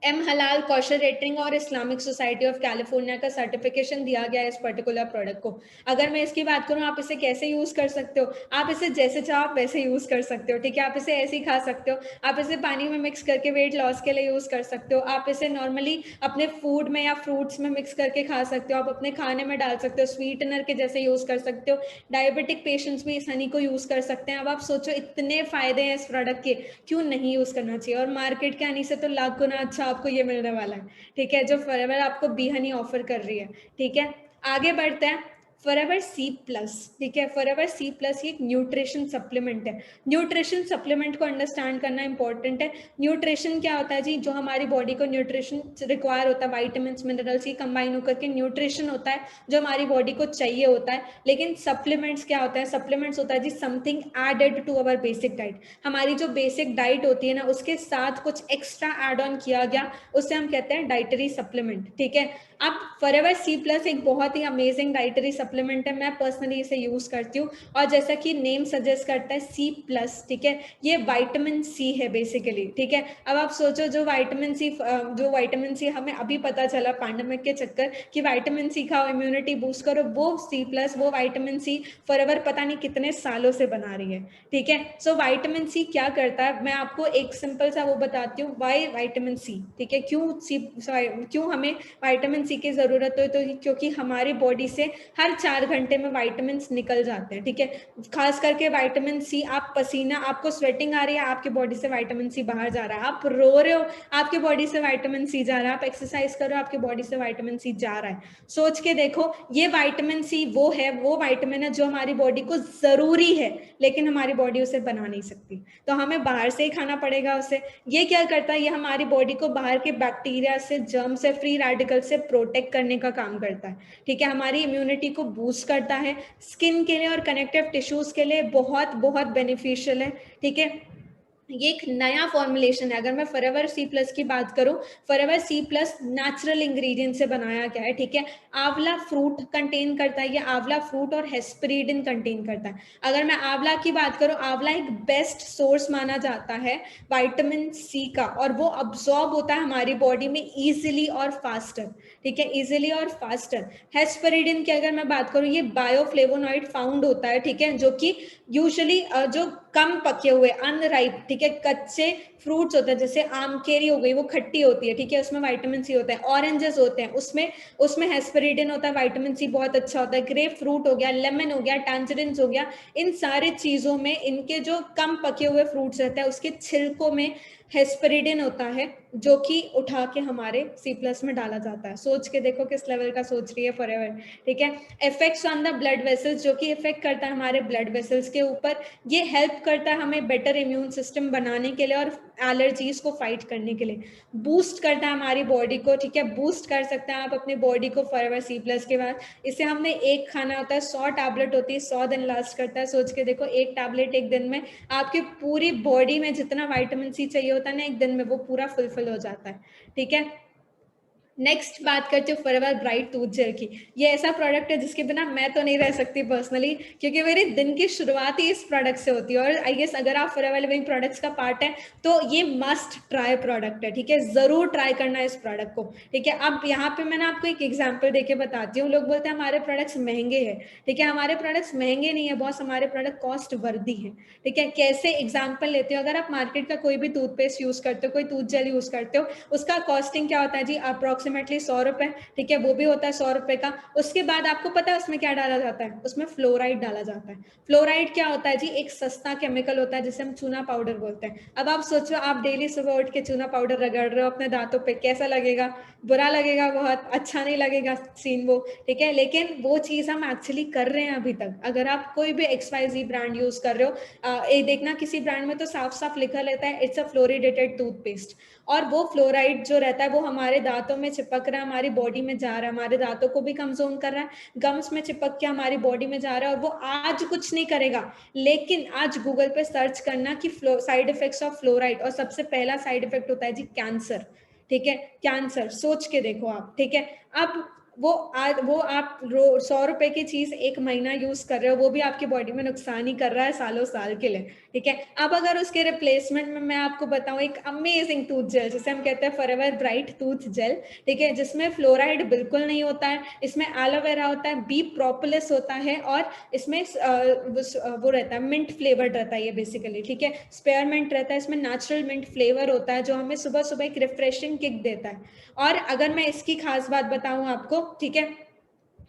एम हलाल, कॉशर रेटिंग और इस्लामिक सोसाइटी ऑफ कैलिफोर्निया का सर्टिफिकेशन दिया गया है इस पर्टिकुलर प्रोडक्ट को। अगर मैं इसकी बात करूं, आप इसे कैसे यूज कर सकते हो? आप इसे जैसे चाहो आप वैसे यूज कर सकते हो, ठीक है। आप इसे ऐसे ही खा सकते हो, आप इसे पानी में मिक्स करके वेट लॉस के लिए यूज कर सकते हो, आप इसे नॉर्मली अपने फूड में या फ्रूट्स में मिक्स करके खा सकते हो, आप अपने खाने में डाल सकते हो, स्वीटनर के जैसे यूज कर सकते हो। डायबिटिक पेशेंट्स भी इस हनी को यूज कर सकते हैं। अब आप सोचो, इतने फायदे हैं इस प्रोडक्ट के, क्यों नहीं यूज करना चाहिए? और मार्केट के हनी से तो लाख गुना अच्छा आपको ये मिलने वाला है, ठीक है, जो फॉरएवर आपको बी हनी ऑफर कर रही है, ठीक है। आगे बढ़ते हैं, फॉरएवर सी प्लस, ठीक है, फॉरएवर सी प्लस ये एक न्यूट्रिशन सप्लीमेंट है। न्यूट्रिशन सप्लीमेंट को अंडरस्टैंड करना इंपॉर्टेंट है। न्यूट्रिशन क्या होता है जी, जो हमारी बॉडी को न्यूट्रिशन रिक्वायर होता है, वाइटामिन मिनरल्स की कंबाइन होकर के न्यूट्रिशन होता है जो हमारी बॉडी को चाहिए होता है। लेकिन सप्लीमेंट्स क्या होता है, सप्लीमेंट्स होता है जी something added to our basic diet. हमारी जो बेसिक डाइट होती है ना, उसके साथ कुछ एक्स्ट्रा एड ऑन किया गया, उससे हम कहते हैं डाइटरी सप्लीमेंट, ठीक है। अब फॉरएवर सी प्लस एक बहुत ही अमेजिंग डाइटरी सप्लीमेंट है, मैं पर्सनली इसे यूज करती हूँ। और जैसा कि नेम सजेस्ट करता है सी प्लस, ठीक है, ये विटामिन सी है बेसिकली, ठीक है। अब आप सोचो जो विटामिन सी हमें अभी पता चला पैंडेमिक के चक्कर कि विटामिन सी खाओ इम्यूनिटी बूस्ट करो, वो सी प्लस, वो विटामिन सी फॉरएवर पता नहीं कितने सालों से बना रही है, ठीक है। सो विटामिन सी क्या करता है, मैं आपको एक सिंपल सा वो बताती हूँ, वाई विटामिन सी, ठीक है, क्यों हमें विटामिन सी की जरूरत है। तो क्योंकि हमारी बॉडी से हर 4 घंटे में विटामिन निकल जाते हैं, ठीक है। खास करके विटामिन सी, आप पसीना, आपको स्वेटिंग आ रही है, आपकी बॉडी से विटामिन सी बाहर जा रहा है, आप रो रहे हो, आपकी बॉडी से विटामिन सी जा रहा है, आप एक्सरसाइज कर रहे हो, आपकी बॉडी से विटामिन सी जा रहा है। सोच के देखो, ये विटामिन सी वो विटामिन है जो हमारी बॉडी को जरूरी है, लेकिन हमारी बॉडी उसे बना नहीं सकती, तो हमें बाहर से ही खाना पड़ेगा उसे। ये क्या करता है, ये हमारी बॉडी को बाहर के बैक्टीरिया से, जर्म से, फ्री रेडिकल से प्रोटेक्ट करने का काम करता है, ठीक है। हमारी इम्यूनिटी को बूस्ट करता है, स्किन के लिए और कनेक्टिव टिश्यूज के लिए बहुत बहुत बेनिफिशियल है, ठीक है। ये एक नया फॉर्मुलेशन है। अगर मैं फॉरएवर सी प्लस की बात करूं, forever C plus natural ingredient से बनाया गया है, ठीक है। आंवला फ्रूट कंटेन करता है, ये आंवला फ्रूट और हेस्पेरिडिन कंटेन करता है। अगर मैं आंवला की बात करूं, आंवला एक बेस्ट सोर्स माना जाता है विटामिन सी का, और वो अब्सॉर्ब होता है हमारी बॉडी में इजीली और फास्टर, ठीक है, इजीली और फास्टर। हेस्पेरिडिन की अगर मैं बात करूं, ये बायोफ्लेवोनॉइड फाउंड होता है, ठीक है, जो कि यूजुअली जो कम पके हुए अनराइप, ठीक है, कच्चे फ्रूट्स होते हैं, जैसे आम, केरी हो गई, वो खट्टी होती है, ठीक है, उसमें विटामिन सी होता है। ऑरेंजेस होते हैं, उसमें उसमें हेस्पेरिडिन होता है, विटामिन सी बहुत अच्छा होता है। ग्रेप फ्रूट हो गया, लेमन हो गया, टैंजरिन्स हो गया, इन सारे चीजों में, इनके जो कम पके हुए फ्रूट्स रहते हैं उसके छिलकों में हेस्पेरिडिन होता है, जो कि उठा के हमारे सी प्लस में डाला जाता है। सोच के देखो किस लेवल का सोच रही है फॉरएवर, ठीक है। Effects on the blood vessels, जो कि इफेक्ट करता है हमारे ब्लड वेसल्स के ऊपर। ये हेल्प करता है हमें बेटर इम्यून सिस्टम बनाने के लिए और एलर्जीज को फाइट करने के लिए। बूस्ट करता है हमारी बॉडी को, ठीक है, बूस्ट कर सकते हैं आप अपनी बॉडी को फॉरएवर सी प्लस के बाद। इसे हमने एक खाना होता है, 100 टैबलेट होती है, 100 दिन लास्ट करता है। सोच के देखो, एक टैबलेट एक दिन में आपकी पूरी बॉडी में जितना विटामिन सी चाहिए होता है ना, एक दिन में वो पूरा फुलफिल हो जाता है, ठीक है। नेक्स्ट बात करते हो फॉरएवर ब्राइट टूथ जेल की। ये ऐसा प्रोडक्ट है जिसके बिना मैं तो नहीं रह सकती पर्सनली, क्योंकि मेरे दिन की शुरुआत ही इस प्रोडक्ट से होती है। और आई गेस अगर आप फॉरएवर लिविंग प्रोडक्ट्स का पार्ट है तो ये मस्ट ट्राई प्रोडक्ट है, ठीक है, जरूर ट्राई करना है इस प्रोडक्ट को, ठीक है। अब यहाँ पे मैंने आपको एक एग्जाम्पल देके बताती हूँ। लोग बोलते हैं हमारे प्रोडक्ट्स महंगे हैं, ठीक है, हमारे प्रोडक्ट्स महंगे नहीं है बॉस, हमारे प्रोडक्ट कॉस्ट वर्दी है, ठीक है। कैसे एग्जाम्पल लेते हो, अगर आप मार्केट का कोई भी टूथपेस्ट यूज करते हो, कोई टूथ जेल यूज करते हो, उसका कॉस्टिंग क्या होता है जी, अप्रोक्सीमेटली 100 रुपए, ठीक है, वो भी होता है 100 रुपए का। उसके बाद आपको पता है उसमें क्या डाला जाता है, उसमें फ्लोराइड डाला जाता है। फ्लोराइड क्या होता है जी, एक सस्ता केमिकल होता है जिसे हम चूना पाउडर बोलते हैं। अब आप सोचो, आप डेली सुबह उठ के चूना पाउडर रगड़ रहे हो अपने दांतों पे, कैसा लगेगा, बुरा लगेगा, बहुत अच्छा नहीं लगेगा सीन वो, ठीक है। लेकिन वो चीज हम एक्चुअली कर रहे हैं अभी तक। अगर आप कोई भी XYZ ब्रांड यूज कर रहे हो, ये देखना किसी ब्रांड में तो साफ साफ लिखा रहता है इट्स अ फ्लोरिडेटेड टूथपेस्ट, और वो फ्लोराइड जो रहता है वो हमारे दांतों में चिपक रहा है, हमारी बॉडी में जा रहा है, हमारे दांतों को भी कमजोर कर रहा है, गम्स में चिपक के हमारी बॉडी में जा रहा है। और वो आज कुछ नहीं करेगा, लेकिन आज गूगल पे सर्च करना कि साइड इफेक्ट्स ऑफ फ्लोराइड, और सबसे पहला साइड इफेक्ट होता है जी कैंसर, ठीक है, कैंसर। सोच के देखो आप, ठीक है। अब वो आप 100 रुपए की चीज एक महीना यूज कर रहे हो, वो भी आपकी बॉडी में नुकसान ही कर रहा है सालों साल के लिए, ठीक है। अब अगर उसके रिप्लेसमेंट में मैं आपको बताऊं एक अमेजिंग टूथ जेल, जिसे हम कहते हैं फॉरएवर ब्राइट टूथ जेल, ठीक है, जिसमें फ्लोराइड बिल्कुल नहीं होता है, इसमें एलोवेरा होता है, बी प्रोपोलिस होता है, और इसमें वो रहता है मिंट फ्लेवर्ड रहता है ये बेसिकली, ठीक है, स्पेयरमिंट रहता है, इसमें नेचुरल मिंट फ्लेवर होता है जो हमें सुबह सुबह एक रिफ्रेशिंग किक देता है। और अगर मैं इसकी खास बात बताऊं आपको, ठीक है,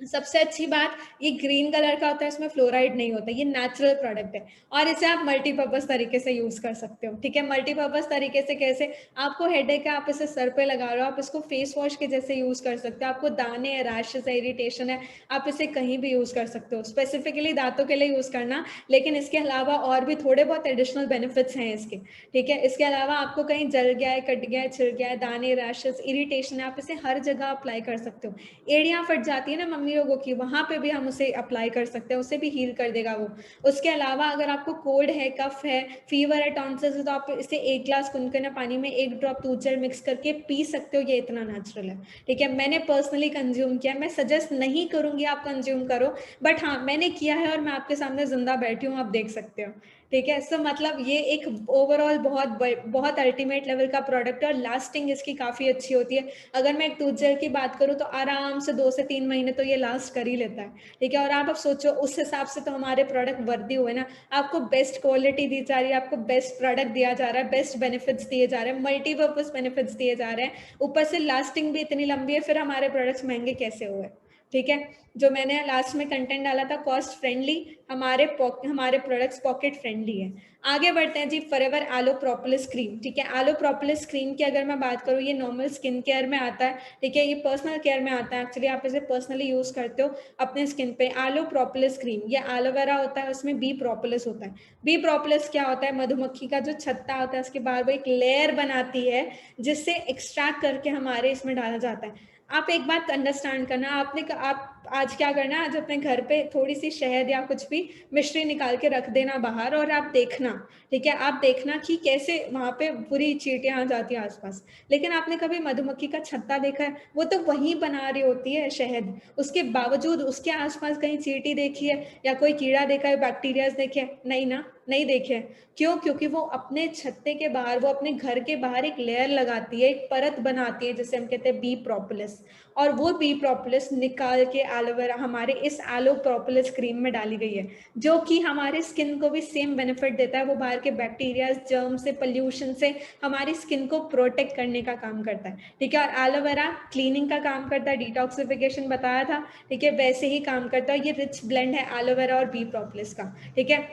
सबसे अच्छी बात, ये ग्रीन कलर का होता है, इसमें फ्लोराइड नहीं होता, ये नेचुरल प्रोडक्ट है और इसे आप मल्टीपर्पज तरीके से यूज कर सकते हो। ठीक है, मल्टीपर्पज तरीके से कैसे? आपको हेडेक है, आप इसे सर पे लगा रहे हो, आप इसको फेस वॉश के जैसे यूज कर सकते हो। आपको दाने है, रैशेस है, इरिटेशन है, आप इसे कहीं भी यूज कर सकते हो। स्पेसिफिकली दांतों के लिए यूज करना, लेकिन इसके अलावा और भी थोड़े बहुत एडिशनल बेनिफिट्स हैं इसके। ठीक है, इसके अलावा आपको कहीं जल गया है, कट गया है, छिल गया है, दाने, रैशेस, इरिटेशन है, आप इसे हर जगह अप्लाई कर सकते हो। एड़ियाँ फट जाती है ना मम्मी लोगों की, वहां पे भी हम उसे अप्लाई कर सकते हैं, उसे भी हील कर देगा वो। उसके अलावा अगर आपको कोल्ड है, कफ है, फीवर है, टॉन्सिल्स है, तो आप इसे 1 ग्लास गुनगुने पानी में 1 ड्रॉप दूध जल मिक्स करके पी सकते हो। ये इतना नेचुरल है। ठीक है, मैंने पर्सनली कंज्यूम किया, मैं सजेस्ट नहीं करूंगी आप कंज्यूम करो, बट हाँ मैंने किया है और मैं आपके सामने जिंदा बैठी हूँ, आप देख सकते हो। ठीक है, सो मतलब ये एक ओवरऑल बहुत बहुत अल्टीमेट लेवल का प्रोडक्ट है और लास्टिंग इसकी काफी अच्छी होती है। अगर मैं एक टूथ जेल की बात करूँ तो आराम से 2 से 3 महीने तो ये लास्ट कर ही लेता है। ठीक है, और आप अब सोचो उस हिसाब से तो हमारे प्रोडक्ट वर्दी हुए ना। आपको बेस्ट क्वालिटी दी जा रही है, आपको बेस्ट प्रोडक्ट दिया जा रहा है, बेस्ट बेनिफिट्स दिए जा रहे हैं, मल्टीपर्पज बेनिफिट्स दिए जा रहे हैं, ऊपर से लास्टिंग भी इतनी लंबी है, फिर हमारे प्रोडक्ट्स महंगे कैसे हुए? ठीक है, जो मैंने लास्ट में कंटेंट डाला था कॉस्ट फ्रेंडली, हमारे प्रोडक्ट्स पॉकेट फ्रेंडली है। आगे बढ़ते हैं जी, फॉरएवर आलो प्रोपोलिस क्रीम। ठीक है, आलो प्रोपोलिस क्रीम की अगर मैं बात करूँ, ये नॉर्मल स्किन केयर में आता है। ठीक है, ये पर्सनल केयर में आता है, एक्चुअली आप इसे पर्सनली यूज करते हो अपने स्किन पे। आलो प्रोपोलिस क्रीम, ये एलोवेरा होता है, उसमें बी प्रोपोलिस होता है। बी प्रोपोलिस क्या होता है? मधुमक्खी का जो छत्ता होता है उसके बाद वो एक लेयर बनाती है, जिससे एक्सट्रैक्ट करके हमारे इसमें डाला जाता है। आप एक बात अंडरस्टैंड करना, आप आज क्या करना, आज अपने घर पे थोड़ी सी शहद या कुछ भी मिश्री निकाल के रख देना बाहर, और आप देखना। ठीक है, आप देखना कि कैसे वहां पे पूरी चींटियां आ जाती है आसपास। लेकिन आपने कभी मधुमक्खी का छत्ता देखा है? वो तो वहीं बना रही होती है शहद, उसके बावजूद उसके आसपास कहीं चींटी देखी है या कोई कीड़ा देखा है, बैक्टीरिया देखे? नहीं ना, नहीं देखे। क्यों? क्योंकि वो अपने छत्ते के बाहर, वो अपने घर के बाहर एक लेयर लगाती है, एक परत बनाती है, जिसे हम कहते हैं बी प्रोपोलिस। और वो बी प्रोपोलिस निकाल के एलोवेरा हमारे इस एलो प्रोपोलिस क्रीम में डाली गई है, जो कि हमारे स्किन को भी सेम बेनिफिट देता है। वो बाहर के बैक्टीरिया, जर्म से, पोल्यूशन से हमारी स्किन को प्रोटेक्ट करने का काम करता है। ठीक है, और एलोवेरा क्लीनिंग का काम करता है, डिटॉक्सिफिकेशन बताया था। ठीक है, वैसे ही काम करता है। ये रिच ब्लेंड है एलोवेरा और बी प्रोपोलिस का। ठीक है,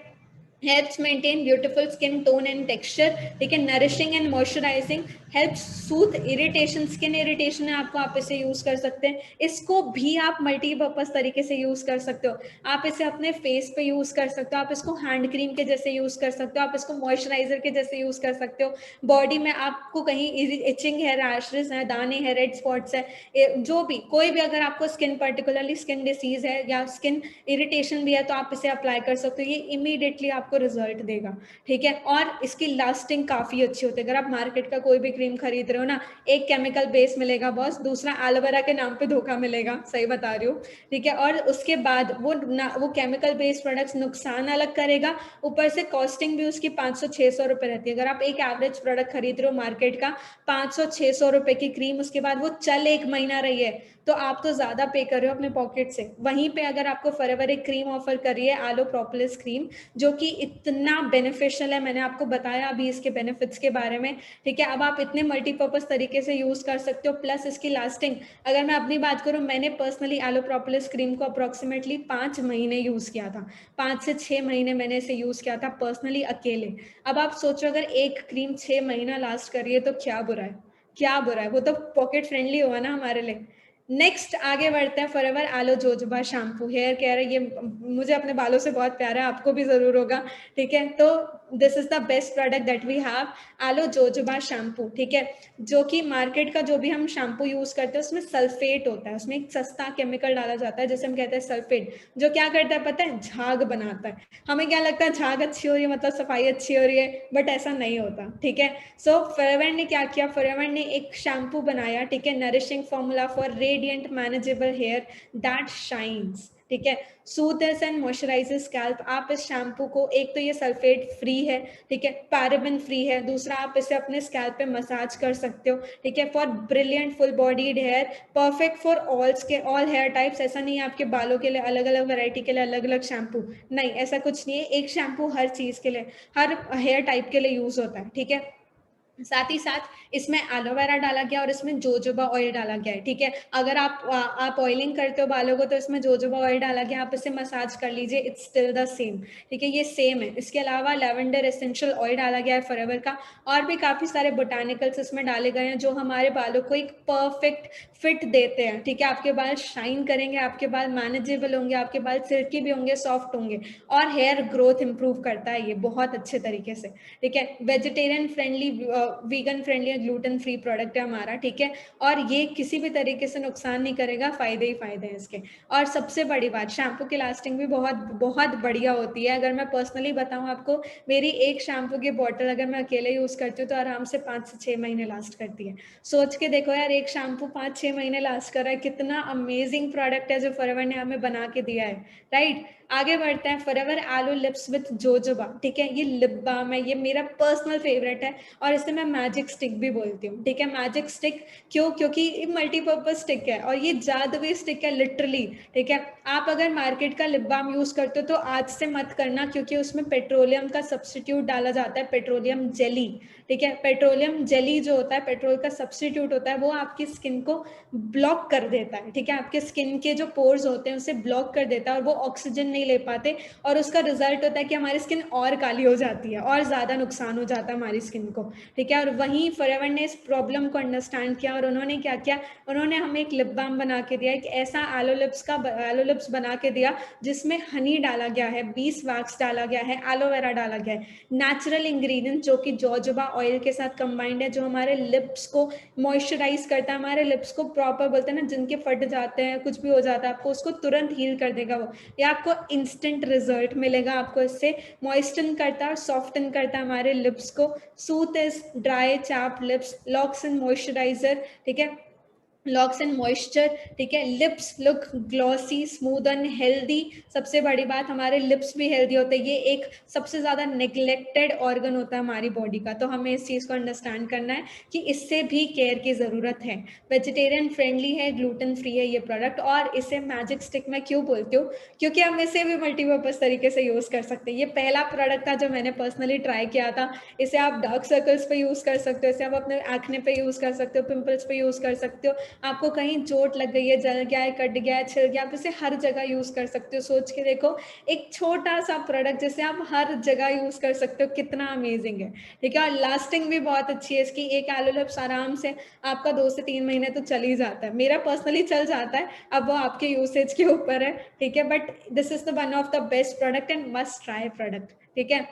helps maintain beautiful skin tone and texture. ठीक है, nourishing and moisturizing, helps soothe irritation, skin irritation है आपको, आप इसे यूज कर सकते हैं। इसको भी आप मल्टीपर्पज तरीके से यूज कर सकते हो। आप इसे अपने फेस पे यूज कर सकते हो, आप इसको हैंड क्रीम के जैसे यूज कर सकते हो, आप इसको मॉइस्चराइजर के जैसे यूज कर सकते हो। बॉडी में आपको कहीं इचिंग है, रैशेस है, दाने हैं, रेड स्पॉट्स है, जो भी कोई भी अगर आपको स्किन पर्टिकुलरली स्किन डिसीज है या स्किन इरिटेशन भी है, तो आप इसे अप्लाई कर सकते हो। ये इमीडिएटली आपको रिजल्ट देगा। ठीक है, और इसकी लास्टिंग काफी अच्छी होती है। अगर आप मार्केट का कोई भी क्रीम खरीद रहे हो ना, एक केमिकल बेस मिलेगा बॉस, दूसरा एलोवेरा के नाम पे धोखा मिलेगा, सही बता रही हूँ। ठीक है, और उसके बाद वो केमिकल बेस्ड प्रोडक्ट्स नुकसान अलग करेगा, ऊपर से कॉस्टिंग भी उसकी 500-600 रुपए रहती है। अगर आप एक एवरेज प्रोडक्ट खरीद रहे हो मार्केट का 500-600 रुपए की क्रीम, उसके बाद वो चल 1 महीना रही है, तो आप तो ज्यादा पे कर रहे हो अपने पॉकेट से। वहीं पे अगर आपको फॉरएवर एक क्रीम ऑफर कर रही है, आलो प्रोपोलिस क्रीम, जो कि इतना बेनिफिशियल है, मैंने आपको बताया अभी इसके बेनिफिट्स के बारे में। ठीक है, अब आप इतने मल्टीपर्पज तरीके से यूज कर सकते हो, प्लस इसकी लास्टिंग। अगर मैं अपनी बात करूं, मैंने पर्सनली आलो प्रोपोलिस क्रीम को अप्रोक्सीमेटली 5 महीने यूज किया था। 5 से 6 महीने मैंने इसे यूज किया था पर्सनली अकेले। अब आप सोचो, अगर एक क्रीम 6 महीना लास्ट कर रही है तो क्या बुरा है? क्या बुरा है? वो तो पॉकेट फ्रेंडली हुआ ना हमारे लिए। नेक्स्ट आगे बढ़ते हैं, फॉरएवर आलो जोजोबा शैम्पू हेयर केयर है। ये मुझे अपने बालों से बहुत प्यारा है, आपको भी जरूर होगा। ठीक है, तो this is the best product that we have, aloe jojoba shampoo. ठीक है, जो कि मार्केट का जो भी हम शैम्पू यूज करते हैं उसमें सल्फेट होता है, उसमें एक सस्ता केमिकल डाला जाता है जिसे हम कहते हैं सल्फेट, जो क्या करता है पता है? झाग बनाता है। हमें क्या लगता है झाग अच्छी हो रही है मतलब सफाई अच्छी हो रही है, बट ऐसा नहीं होता। ठीक है, सो फॉरएवर ने क्या किया, फॉरएवर ने एक शैम्पू बनाया। ठीक है, nourishing formula for radiant manageable hair that shines. ठीक है, सूथर्स एंड मॉइस्चराइजर स्कैल्प। आप इस शैम्पू को, एक तो ये सल्फेट फ्री है, ठीक है, पैराबेन फ्री है, दूसरा आप इसे अपने स्कैल्प पे मसाज कर सकते हो। ठीक है, for brilliant full bodied hair, perfect for all hair types. ऐसा नहीं है आपके बालों के लिए अलग अलग वैरायटी के लिए अलग अलग शैम्पू, नहीं, ऐसा कुछ नहीं है। एक शैम्पू हर चीज के लिए, हर हेयर टाइप के लिए यूज होता है। ठीक है, साथ ही साथ इसमें एलोवेरा डाला गया और इसमें जोजोबा ऑयल डाला गया है, ठीक है। अगर आप ऑयलिंग करते हो बालों को तो इसमें जोजोबा ऑयल डाला गया, आप इसे मसाज कर लीजिए, इट्स स्टिल द सेम, ठीक है, ये सेम है। इसके अलावा लेवेंडर एसेंशियल ऑयल डाला गया है फॉरएवर का, और भी काफी सारे बोटानिकल्स इसमें डाले गए हैं जो हमारे बालों को एक परफेक्ट फिट देते हैं, ठीक है। आपके बाल शाइन करेंगे, आपके बाल मैनेजेबल होंगे, आपके बाल सिल्की भी होंगे, सॉफ्ट होंगे, और हेयर ग्रोथ इंप्रूव करता है ये बहुत अच्छे तरीके से, ठीक है। Vegetarian friendly, vegan friendly, gluten free product है हमारा, ठीक है। और ये किसी भी तरीके से नुकसान नहीं करेगा, फायदे ही फायदे हैं इसके। और सबसे बड़ी बात, शैम्पू की लास्टिंग भी बहुत बहुत बढ़िया होती है। अगर मैं पर्सनली बताऊं आपको, मेरी एक शैम्पू की बॉटल अगर मैं अकेले यूज करती हूँ तो आराम से 5 से 6 महीने लास्ट करती है। सोच के देखो यार, एक शैम्पू 5-6 महीने लास्ट कर रहा है, कितना अमेजिंग प्रोडक्ट है जो फॉरएवर ने हमें बना के दिया है, राइट। आगे बढ़ते हैं, forever aloe lips with jojoba, ठीक है, ये लिप बाम है, ये मेरा पर्सनल फेवरेट है, और इसे मैं मैजिक स्टिक भी बोलती हूँ, ठीक है। मैजिक स्टिक क्यों? क्योंकि ये मल्टीपर्पज स्टिक है, और ये जादुई स्टिक है लिटरली, ठीक है। आप अगर मार्केट का लिप बाम यूज करते हो तो आज से मत करना, क्योंकि उसमें पेट्रोलियम का सब्सटीट्यूट डाला जाता है, पेट्रोलियम जेली, ठीक है। पेट्रोलियम जेली जो होता है, पेट्रोल का सब्सटीट्यूट होता है, वो आपकी स्किन को ब्लॉक कर देता है, ठीक है। आपके स्किन के जो पोर्स होते हैं उसे ब्लॉक कर देता है, और वो ऑक्सीजन नहीं ले पाते, और उसका रिजल्ट होता है कि हमारी स्किन और काली हो जाती है, और ज्यादा नुकसान हो जाता है हमारी स्किन को, ठीक है। और वहीं फॉरएवर ने इस प्रॉब्लम को अंडरस्टैंड किया, और उन्होंने क्या किया, उन्होंने हमें एक लिप बाम बना के दिया, एक ऐसा एलो लिप्स बना के दिया जिसमें हनी डाला गया है, बीस वैक्स डाला गया है, एलोवेरा डाला गया है, नेचुरल इंग्रेडिएंट जो कि जोजोबा ऑयल के साथ कंबाइंड है, जो हमारे लिप्स को मॉइस्चराइज करता है, हमारे लिप्स को प्रॉपर, बोलते हैं ना, जिनके फट जाते हैं, कुछ भी हो जाता है आपको, उसको तुरंत हील कर देगा वो, या आपको इंस्टेंट रिजल्ट मिलेगा, आपको इससे मॉइस्टन करता है और सॉफ्टन करता है हमारे लिप्स को, soothe is dry chap lips, locks and moisturiser, ठीक है, लॉक्स एंड मॉइस्चर, ठीक है, lips look glossy, smooth and healthy. सबसे बड़ी बात, हमारे लिप्स भी हेल्दी होते हैं, ये एक सबसे ज्यादा नेग्लेक्टेड ऑर्गन होता है हमारी बॉडी का, तो हमें इस चीज को अंडरस्टैंड करना है कि इससे भी केयर की जरूरत है। वेजिटेरियन फ्रेंडली है, ग्लूटेन फ्री है ये प्रोडक्ट, और इसे मैजिक स्टिक मैं क्यों बोलती हूँ, क्योंकि हम इसे भी मल्टीपर्पज तरीके से यूज कर सकते हैं। ये पहला प्रोडक्ट था जो मैंने पर्सनली ट्राई किया था, इसे आप डार्क सर्कल्स पे यूज कर सकते हो, इसे आप अपने एक्ने पे यूज कर सकते हो, पिंपल्स पे यूज कर सकते हो, आपको कहीं चोट लग गई है, जल गया है, कट गया है, छिल गया, आप इसे हर जगह यूज कर सकते हो। सोच के देखो, एक छोटा सा प्रोडक्ट जिसे आप हर जगह यूज कर सकते हो, कितना अमेजिंग है, ठीक है। और लास्टिंग भी बहुत अच्छी है इसकी, एक एलो लिप्स आराम से आपका 2 से 3 महीने तो चल ही जाता है, मेरा पर्सनली चल जाता है, अब वो आपके यूसेज के ऊपर है, ठीक है। But this is the one of the best product and must try product, ठीक है।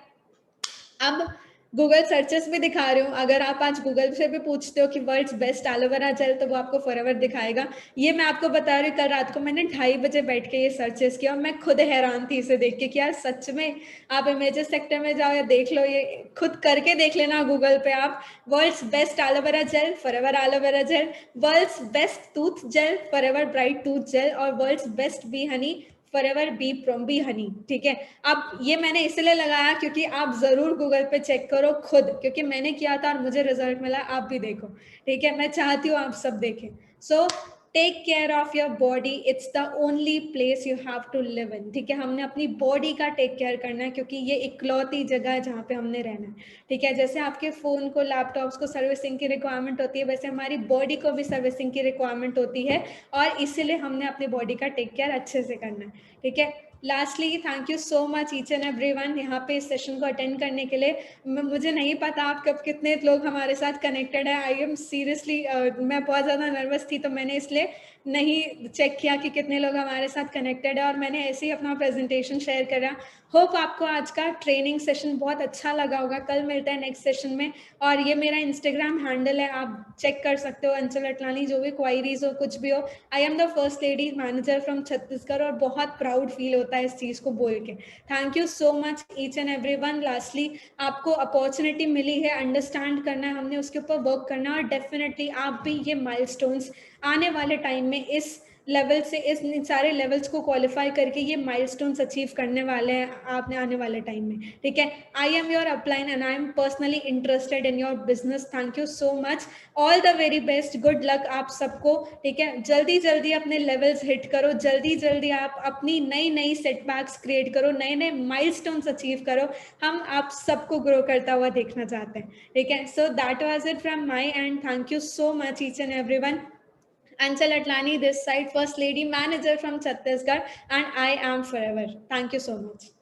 अब गूगल सर्चेस भी दिखा रही हूँ, अगर आप आज गूगल से भी पूछते हो कि वर्ल्ड्स बेस्ट एलोवेरा जेल, तो वो आपको फॉरएवर दिखाएगा। ये मैं आपको बता रही हूँ, कल रात को मैंने 2:30 बजे बैठ के ये सर्चेस किया, और मैं खुद हैरान थी इसे देख के कि यार सच में, आप इमेजेस सेक्टर में जाओ या देख लो, ये खुद करके देख लेना गूगल पे आप, world's best aloe vera gel, Forever aloe vera gel, world's best tooth gel, Forever bright tooth gel, और world's best bee honey, Forever bee honey, ठीक है। अब ये मैंने इसलिए लगाया क्योंकि आप जरूर गूगल पे चेक करो खुद, क्योंकि मैंने किया था और मुझे रिजल्ट मिला, आप भी देखो, ठीक है। मैं चाहती हूँ आप सब देखें। So take care of your body, it's the only place you have to live in, ठीक है। हमने अपनी बॉडी का टेक केयर करना है, क्योंकि ये इकलौती जगह है जहाँ पे हमने रहना है, ठीक है। जैसे आपके फोन को, लैपटॉप्स को सर्विसिंग की रिक्वायरमेंट होती है, वैसे हमारी बॉडी को भी सर्विसिंग की रिक्वायरमेंट होती है, और इसीलिए हमने अपनी बॉडी का टेक केयर अच्छे से करना है, ठीक है। Lastly, thank you so much each and everyone यहाँ पे इस सेशन को अटेंड करने के लिए। मुझे नहीं पता आप कब कितने लोग हमारे साथ कनेक्टेड है, आई एम सीरियसली, मैं बहुत ज़्यादा नर्वस थी, तो मैंने इसलिए नहीं चेक किया कि कितने लोग हमारे साथ कनेक्टेड है, और मैंने ऐसे ही अपना प्रेजेंटेशन शेयर करा। होप आपको आज का ट्रेनिंग सेशन बहुत अच्छा लगा होगा। कल मिलता है नेक्स्ट सेशन में, और ये मेरा इंस्टाग्राम हैंडल है, आप चेक कर सकते हो, अंचल अटलानी, जो भी क्वायरीज हो, कुछ भी हो। I am the first lady manager from Chhattisgarh, और बहुत प्राउड फील होता है इस चीज़ को बोल के। Thank you so much each and everyone. Lastly, आपको अपॉर्चुनिटी मिली है, अंडरस्टैंड करना है, हमने उसके ऊपर वर्क करना है, और डेफिनेटली आप भी ये माइलस्टोन्स आने वाले टाइम में इस लेवल से, इन सारे लेवल्स को क्वालिफाई करके ये माइलस्टोन्स अचीव करने वाले हैं आपने आने वाले टाइम में, ठीक है। I am your upline and I am personally interested in your business. Thank you so much, all the very best, good luck आप सबको, ठीक है। जल्दी जल्दी अपने लेवल्स हिट करो, जल्दी जल्दी आप अपनी नई नई सेटबैक्स क्रिएट करो, नए नए माइलस्टोन्स अचीव करो। हम आप सबको ग्रो करता हुआ देखना चाहते हैं, ठीक है। So that was it from my and, thank you so much each and everyone. Anchal Atlani this side, first lady manager from Chhattisgarh, and I am forever. Thank you so much.